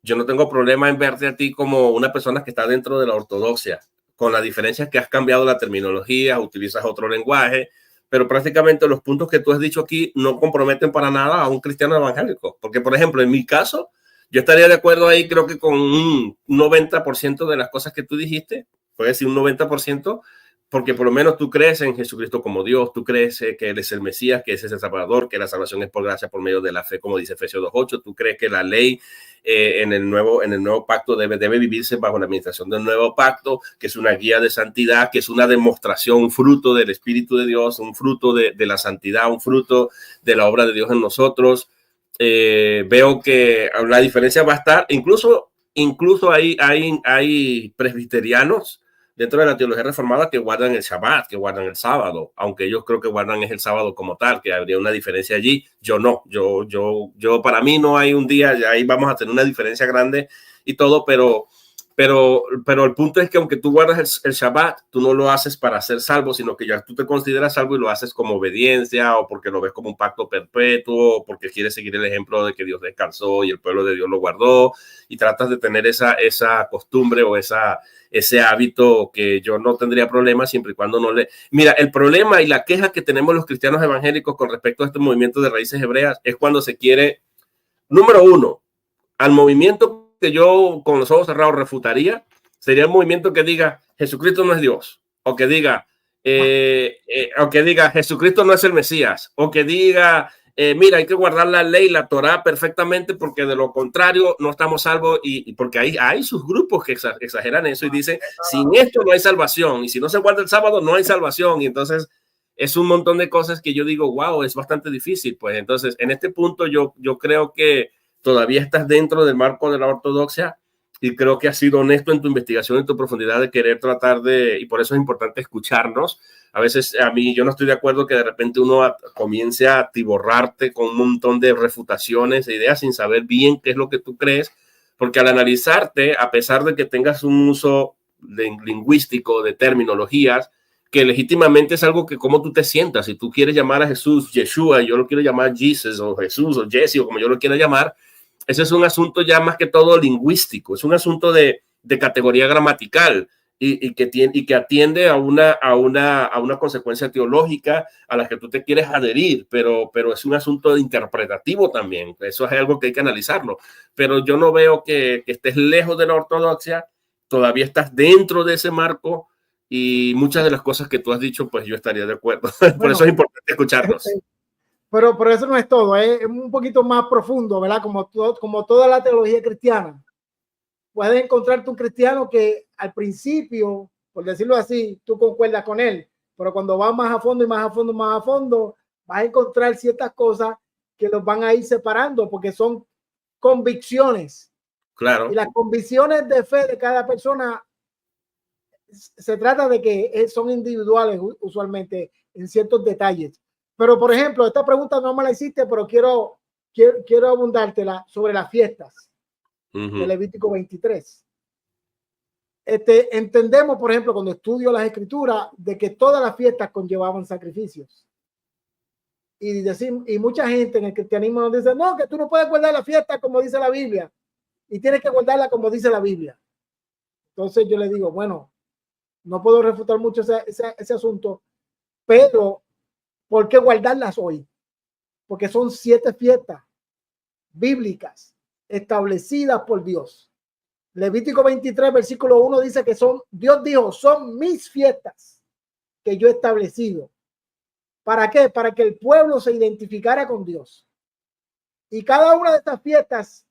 yo no tengo problema en verte a ti como una persona que está dentro de la ortodoxia, con la diferencia que has cambiado la terminología, utilizas otro lenguaje, pero prácticamente los puntos que tú has dicho aquí no comprometen para nada a un cristiano evangélico. Porque, por ejemplo, en mi caso, yo estaría de acuerdo ahí, creo que con un 90% de las cosas que tú dijiste, puede decir un 90%, porque por lo menos tú crees en Jesucristo como Dios, tú crees que Él es el Mesías, que ese es el Salvador, que la salvación es por gracia por medio de la fe, como dice Efesios 2:8, tú crees que la ley en el nuevo pacto debe vivirse bajo la administración del nuevo pacto, que es una guía de santidad, que es una demostración, un fruto del Espíritu de Dios, un fruto de la santidad, un fruto de la obra de Dios en nosotros. Veo que la diferencia va a estar, incluso hay presbiterianos dentro de la teología reformada que guardan el Shabbat, que guardan el sábado, aunque ellos creo que guardan es el sábado como tal, que habría una diferencia allí. Yo no, yo para mí no hay un día, ahí vamos a tener una diferencia grande y todo, pero el punto es que aunque tú guardas el Shabbat, tú no lo haces para ser salvo, sino que ya tú te consideras salvo y lo haces como obediencia o porque lo ves como un pacto perpetuo o porque quieres seguir el ejemplo de que Dios descansó y el pueblo de Dios lo guardó y tratas de tener esa costumbre o ese hábito que yo no tendría problema siempre y cuando no le... Mira, el problema y la queja que tenemos los cristianos evangélicos con respecto a este movimiento de raíces hebreas es cuando se quiere, número uno, al movimiento que yo con los ojos cerrados refutaría sería el movimiento que diga Jesucristo no es Dios, o que diga Jesucristo no es el Mesías, o que diga mira, hay que guardar la ley, la Torá perfectamente porque de lo contrario no estamos salvos y porque hay sus grupos que exageran eso y dicen sin esto no hay salvación y si no se guarda el sábado no hay salvación y entonces es un montón de cosas que yo digo wow, es bastante difícil. Pues entonces en este punto yo creo que todavía estás dentro del marco de la ortodoxia y creo que has sido honesto en tu investigación, en tu profundidad de querer tratar de, y por eso es importante escucharnos. A veces a mí yo no estoy de acuerdo que de repente uno comience a atiborrarte con un montón de refutaciones e ideas sin saber bien qué es lo que tú crees, porque al analizarte, a pesar de que tengas un uso lingüístico de terminologías, que legítimamente es algo que como tú te sientas, si tú quieres llamar a Jesús Yeshua, yo lo quiero llamar Jesus o Jesús o Jesse o como yo lo quiera llamar, ese es un asunto ya más que todo lingüístico, es un asunto de categoría gramatical y que atiende a una consecuencia teológica a la que tú te quieres adherir, pero es un asunto interpretativo también, eso es algo que hay que analizarlo, pero yo no veo que estés lejos de la ortodoxia, todavía estás dentro de ese marco y muchas de las cosas que tú has dicho, pues yo estaría de acuerdo, bueno, por eso es importante escucharnos. Pero eso no es todo, es un poquito más profundo, ¿verdad? Como toda la teología cristiana. Puedes encontrarte un cristiano que al principio, por decirlo así, tú concuerdas con él, pero cuando vas más a fondo y más a fondo, más a fondo, vas a encontrar ciertas cosas que los van a ir separando porque son convicciones. Claro. Y las convicciones de fe de cada persona se trata de que son individuales usualmente en ciertos detalles. Pero, por ejemplo, esta pregunta no me la hiciste, pero quiero abundártela sobre las fiestas de Levítico 23. Entendemos, por ejemplo, cuando estudio las escrituras, de que todas las fiestas conllevaban sacrificios. Y mucha gente en el cristianismo nos dice, no, que tú no puedes guardar la fiesta como dice la Biblia, y tienes que guardarla como dice la Biblia. Entonces yo le digo, bueno, no puedo refutar mucho ese asunto, pero ¿por qué guardarlas hoy? Porque son 7 fiestas bíblicas establecidas por Dios. Levítico 23, versículo 1 dice que Dios dijo, son mis fiestas que yo he establecido. ¿Para qué? Para que el pueblo se identificara con Dios. Y cada una de estas fiestas,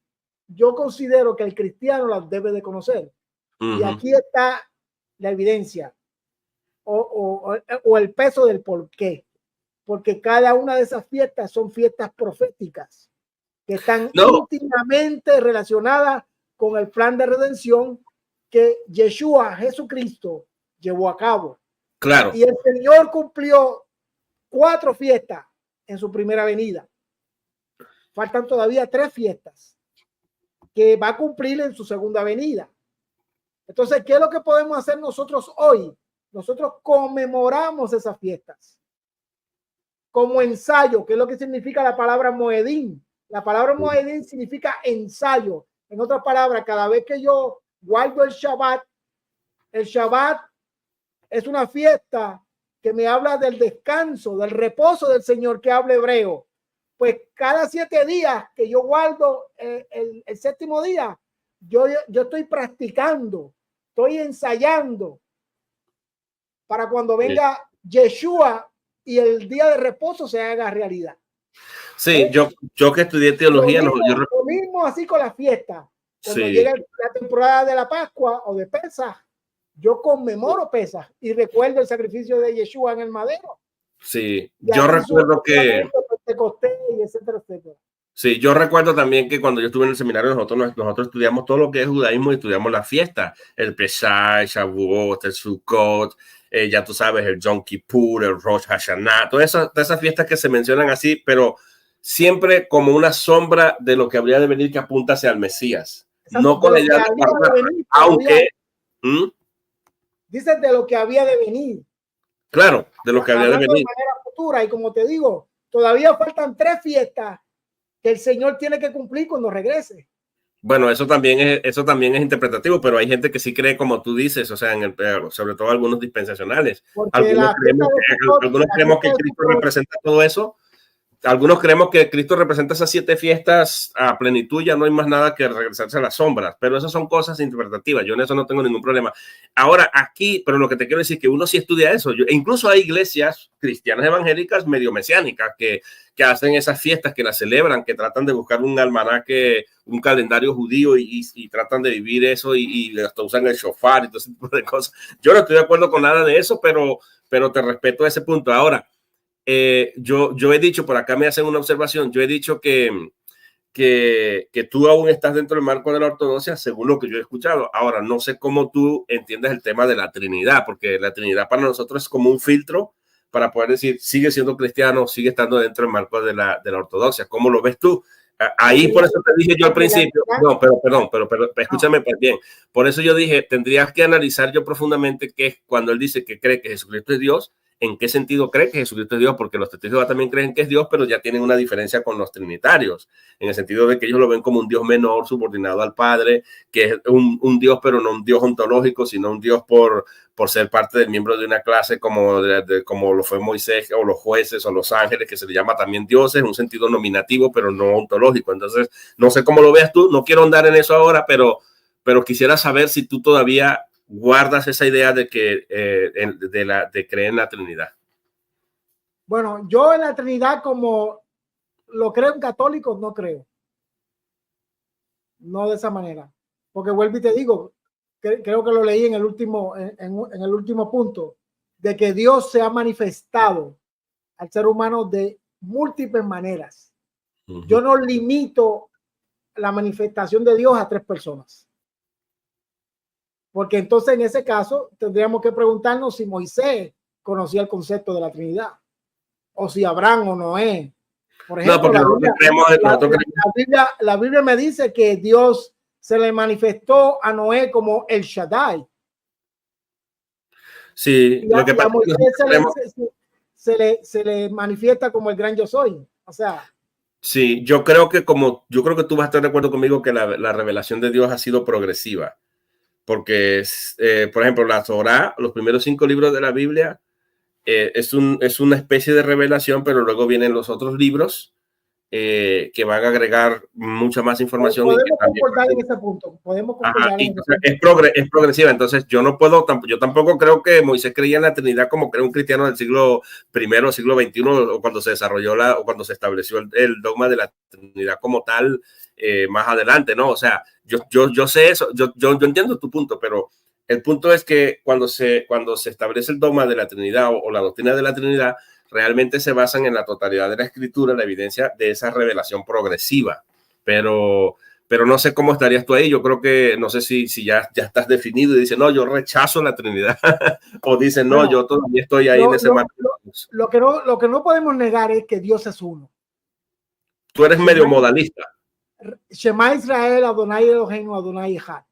yo considero que el cristiano las debe de conocer. Y aquí está la evidencia o el peso del por qué. Porque cada una de esas fiestas son fiestas proféticas que están íntimamente relacionadas con el plan de redención que Yeshua, Jesucristo, llevó a cabo. Claro. Y el Señor cumplió 4 fiestas en su primera venida. Faltan todavía 3 fiestas que va a cumplir en su segunda venida. Entonces, ¿qué es lo que podemos hacer nosotros hoy? Nosotros conmemoramos esas fiestas como ensayo, que es lo que significa la palabra moedín. La palabra moedín significa ensayo. En otras palabras, cada vez que yo guardo el Shabbat es una fiesta que me habla del descanso, del reposo del Señor, que habla hebreo. Pues cada 7 días que yo guardo el 7º día, yo estoy practicando, estoy ensayando para cuando venga Yeshua y el día de reposo se haga realidad. Sí, yo que estudié teología, lo mismo así con la fiesta. Cuando sí. llega la temporada de la Pascua o de Pesaj, yo conmemoro Pesaj y recuerdo el sacrificio de Yeshua en el madero. Sí, yo recuerdo que... Y etcétera, etcétera. Sí, yo recuerdo también que cuando yo estuve en el seminario, nosotros estudiamos todo lo que es judaísmo y estudiamos la fiesta, el Pesach, el Shavuot, el Sukkot, ya tú sabes, el Yom Kippur, el Rosh Hashanah, todas esas fiestas que se mencionan así, pero siempre como una sombra de lo que habría de venir que apunta hacia el Mesías. Exacto, no con la idea de venir, aunque... Dices de lo que había de venir. Claro, de lo que había de venir. De manera futura, y como te digo, todavía faltan 3 fiestas que el Señor tiene que cumplir cuando regrese. Bueno, eso también es interpretativo, pero hay gente que sí cree como tú dices, o sea, sobre todo algunos dispensacionales. Algunos creemos que Cristo representa todo eso. Algunos creemos que Cristo representa esas 7 fiestas a plenitud, ya no hay más nada que regresarse a las sombras, pero esas son cosas interpretativas, yo en eso no tengo ningún problema. Ahora, aquí, pero lo que te quiero decir es que uno sí estudia eso, incluso hay iglesias cristianas evangélicas medio mesiánicas que hacen esas fiestas, que las celebran, que tratan de buscar un almanaque, un calendario judío y tratan de vivir eso y hasta usan el shofar y todo ese tipo de cosas. Yo no estoy de acuerdo con nada de eso, pero te respeto a ese punto. Ahora, yo he dicho, por acá me hacen una observación, yo he dicho que tú aún estás dentro del marco de la ortodoxia, según lo que yo he escuchado. Ahora, no sé cómo tú entiendes el tema de la Trinidad, porque la Trinidad para nosotros es como un filtro para poder decir, sigue siendo cristiano, sigue estando dentro del marco de la ortodoxia. ¿Cómo lo ves tú? Ahí por eso te dije yo al principio, no, pero escúchame bien. Por eso yo dije, tendrías que analizar yo profundamente que cuando él dice que cree que Jesucristo es Dios, ¿en qué sentido cree que Jesucristo es Dios? Porque los testigos de Jehová también creen que es Dios, pero ya tienen una diferencia con los trinitarios, en el sentido de que ellos lo ven como un Dios menor, subordinado al Padre, que es un Dios, pero no un Dios ontológico, sino un Dios por ser parte del miembro de una clase como lo fue Moisés o los jueces o los ángeles, que se le llama también dioses, en un sentido nominativo, pero no ontológico. Entonces, no sé cómo lo veas tú, no quiero andar en eso ahora, pero quisiera saber si tú todavía guardas esa idea de que de creer en la Trinidad. Bueno, yo en la Trinidad, como lo creo en católicos, no creo. No de esa manera. Porque vuelvo y te digo, creo que lo leí en el último punto, de que Dios se ha manifestado al ser humano de múltiples maneras. Yo no limito la manifestación de Dios a 3 personas. Porque entonces en ese caso tendríamos que preguntarnos si Moisés conocía el concepto de la Trinidad, o si Abraham o Noé. Por ejemplo, la Biblia me dice que Dios se le manifestó a Noé como el Shaddai. Sí, lo que pasa es que se le manifiesta como el gran yo soy. O sea, sí, yo creo que tú vas a estar de acuerdo conmigo que la revelación de Dios ha sido progresiva. Porque, por ejemplo, la Torá, los primeros 5 libros de la Biblia, es una especie de revelación, pero luego vienen los otros libros que van a agregar mucha más información. Podemos concordar en ese punto. Es progresiva. Entonces, yo tampoco creo que Moisés creía en la Trinidad como cree un cristiano del siglo I, siglo XXI, o cuando se desarrolló o cuando se estableció el dogma de la Trinidad como tal, más adelante, ¿no? O sea, yo sé eso, yo entiendo tu punto, pero el punto es que cuando se establece el dogma de la Trinidad o la doctrina de la Trinidad, realmente se basan en la totalidad de la escritura, la evidencia de esa revelación progresiva. Pero no sé cómo estarías tú ahí. Yo creo que, no sé si ya estás definido y dices, no, yo rechazo la Trinidad. O dices, no, yo todavía estoy ahí en ese marco. Lo que no podemos negar es que Dios es uno. Tú eres medio modalista. Shema Israel, Adonai Elohim, Adonai Echad.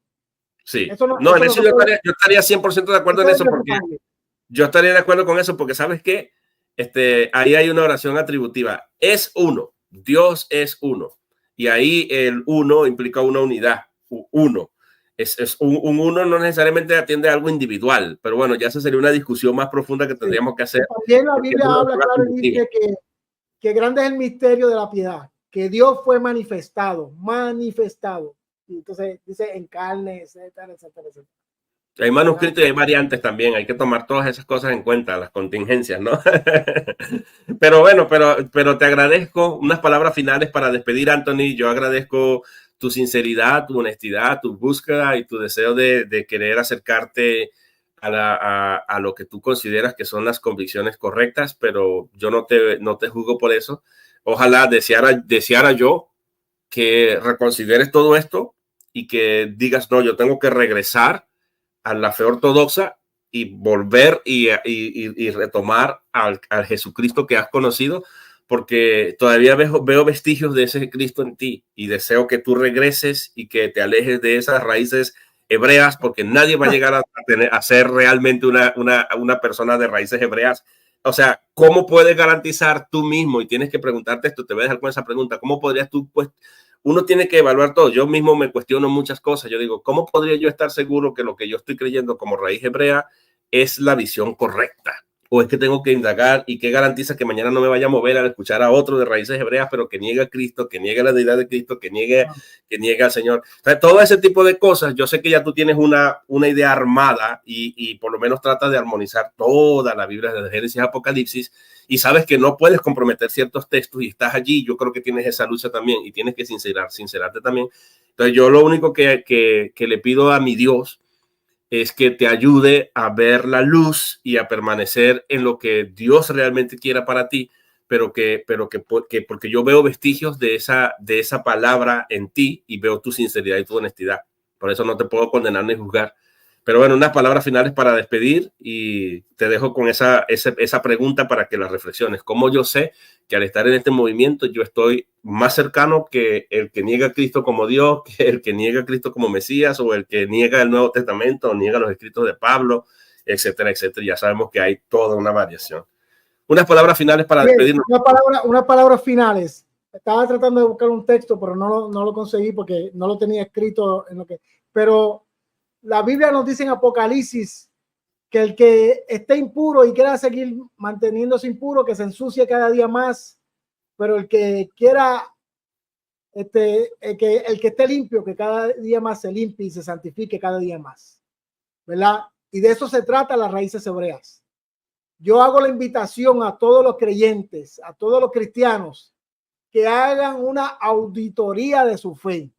Sí. En eso yo estaría 100% de acuerdo en eso, porque yo estaría de acuerdo con eso, porque ¿sabes qué? Ahí hay una oración atributiva. Es uno. Dios es uno. Y ahí el uno implica una unidad. Uno. Un uno no necesariamente atiende a algo individual, pero bueno, ya esa sería una discusión más profunda que tendríamos que hacer. También la Biblia habla claro y dice que grande es el misterio de la piedad, que Dios fue manifestado. Y entonces dice en carne, etcétera, etcétera, etcétera. Hay manuscritos y hay variantes también. Hay que tomar todas esas cosas en cuenta, las contingencias, ¿no? Pero bueno, pero te agradezco unas palabras finales para despedir, Anthony. Yo agradezco tu sinceridad, tu honestidad, tu búsqueda y tu deseo de querer acercarte a lo que tú consideras que son las convicciones correctas, pero yo no te juzgo por eso. Ojalá deseara yo que reconsideres todo esto y que digas, no, yo tengo que regresar a la fe ortodoxa y volver y retomar al Jesucristo que has conocido, porque todavía veo vestigios de ese Cristo en ti y deseo que tú regreses y que te alejes de esas raíces hebreas, porque nadie va a llegar a ser realmente una persona de raíces hebreas. O sea, ¿cómo puedes garantizar tú mismo? Y tienes que preguntarte esto, te voy a dejar con esa pregunta, ¿cómo podrías tú, pues, uno tiene que evaluar todo? Yo mismo me cuestiono muchas cosas. Yo digo, ¿cómo podría yo estar seguro que lo que yo estoy creyendo como raíz hebrea es la visión correcta? ¿O es que tengo que indagar y qué garantiza que mañana no me vaya a mover al escuchar a otro de raíces hebreas, pero que niega a Cristo, que niega la deidad de Cristo, que niega al Señor? O sea, todo ese tipo de cosas, yo sé que ya tú tienes una idea armada y por lo menos tratas de armonizar toda la Biblia de Génesis a Apocalipsis, y sabes que no puedes comprometer ciertos textos y estás allí. Yo creo que tienes esa lucha también y tienes que sincerarte también. Entonces yo lo único que le pido a mi Dios es que te ayude a ver la luz y a permanecer en lo que Dios realmente quiera para ti, porque yo veo vestigios de esa palabra en ti y veo tu sinceridad y tu honestidad. Por eso no te puedo condenar ni juzgar. Pero bueno, unas palabras finales para despedir y te dejo con esa pregunta para que la reflexiones. ¿Cómo yo sé que al estar en este movimiento yo estoy más cercano que el que niega a Cristo como Dios, que el que niega a Cristo como Mesías, o el que niega el Nuevo Testamento o niega los escritos de Pablo, etcétera, etcétera? Ya sabemos que hay toda una variación. Unas palabras finales para despedirnos. Unas palabras finales. Estaba tratando de buscar un texto, pero no lo conseguí porque no lo tenía escrito en lo que. Pero la Biblia nos dice en Apocalipsis que el que esté impuro y quiera seguir manteniéndose impuro, que se ensucie cada día más, pero el que quiera, el que esté limpio, que cada día más se limpie y se santifique cada día más, ¿verdad? Y de eso se trata las raíces hebreas. Yo hago la invitación a todos los creyentes, a todos los cristianos, que hagan una auditoría de su fe,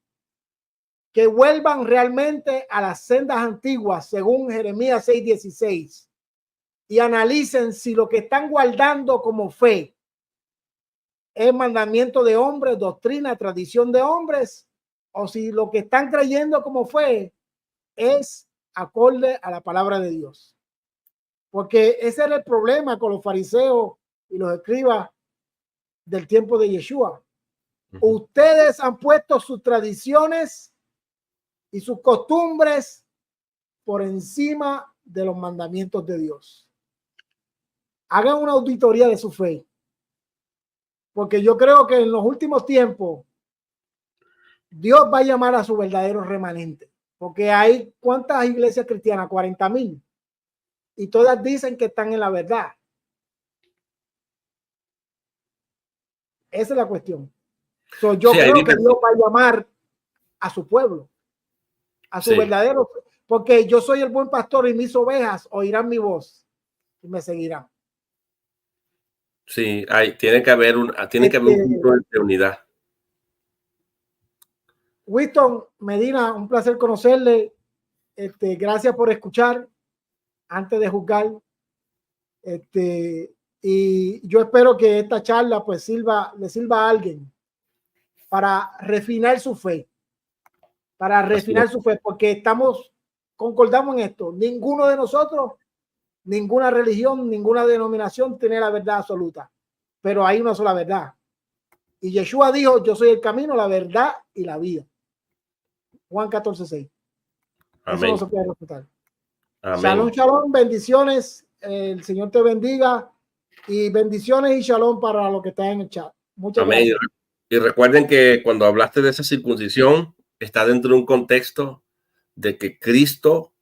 que vuelvan realmente a las sendas antiguas, según Jeremías 6:16, y analicen si lo que están guardando como fe es mandamiento de hombres, doctrina, tradición de hombres, o si lo que están creyendo como fe es acorde a la palabra de Dios. Porque ese era el problema con los fariseos y los escribas del tiempo de Yeshua. Ustedes han puesto sus tradiciones y sus costumbres por encima de los mandamientos de Dios. Hagan una auditoría de su fe, porque yo creo que en los últimos tiempos Dios va a llamar a su verdadero remanente, porque hay ¿cuántas iglesias cristianas? 40,000, y todas dicen que están en la verdad. Esa es la cuestión. Yo creo que Dios va a llamar a su pueblo, a su verdadero, porque yo soy el buen pastor y mis ovejas oirán mi voz y me seguirán. Sí, tiene que haber un punto de unidad. Winston Medina, un placer conocerle. Gracias por escuchar antes de juzgar. Y yo espero que esta charla pues le sirva a alguien para refinar su fe, porque concordamos en esto. Ninguno de nosotros, ninguna religión, ninguna denominación tiene la verdad absoluta, pero hay una sola verdad. Y Yeshua dijo, yo soy el camino, la verdad y la vida. Juan 14:6. Eso no se puede respetar. Shalom, shalom, bendiciones. El Señor te bendiga y bendiciones y shalom para los que están en el chat. Muchas gracias. Y recuerden que cuando hablaste de esa circuncisión, está dentro de un contexto de que Cristo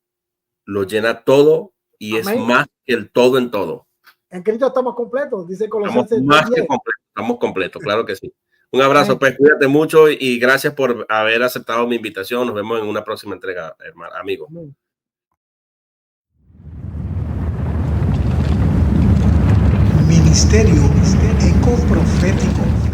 lo llena todo y es más que el todo en todo. En Cristo estamos completos, dice Colosenses. Estamos más que completos, estamos completos, claro que sí. Un abrazo, pues cuídate mucho y gracias por haber aceptado mi invitación. Nos vemos en una próxima entrega, hermano, amigo. Ministerio Eco Profético.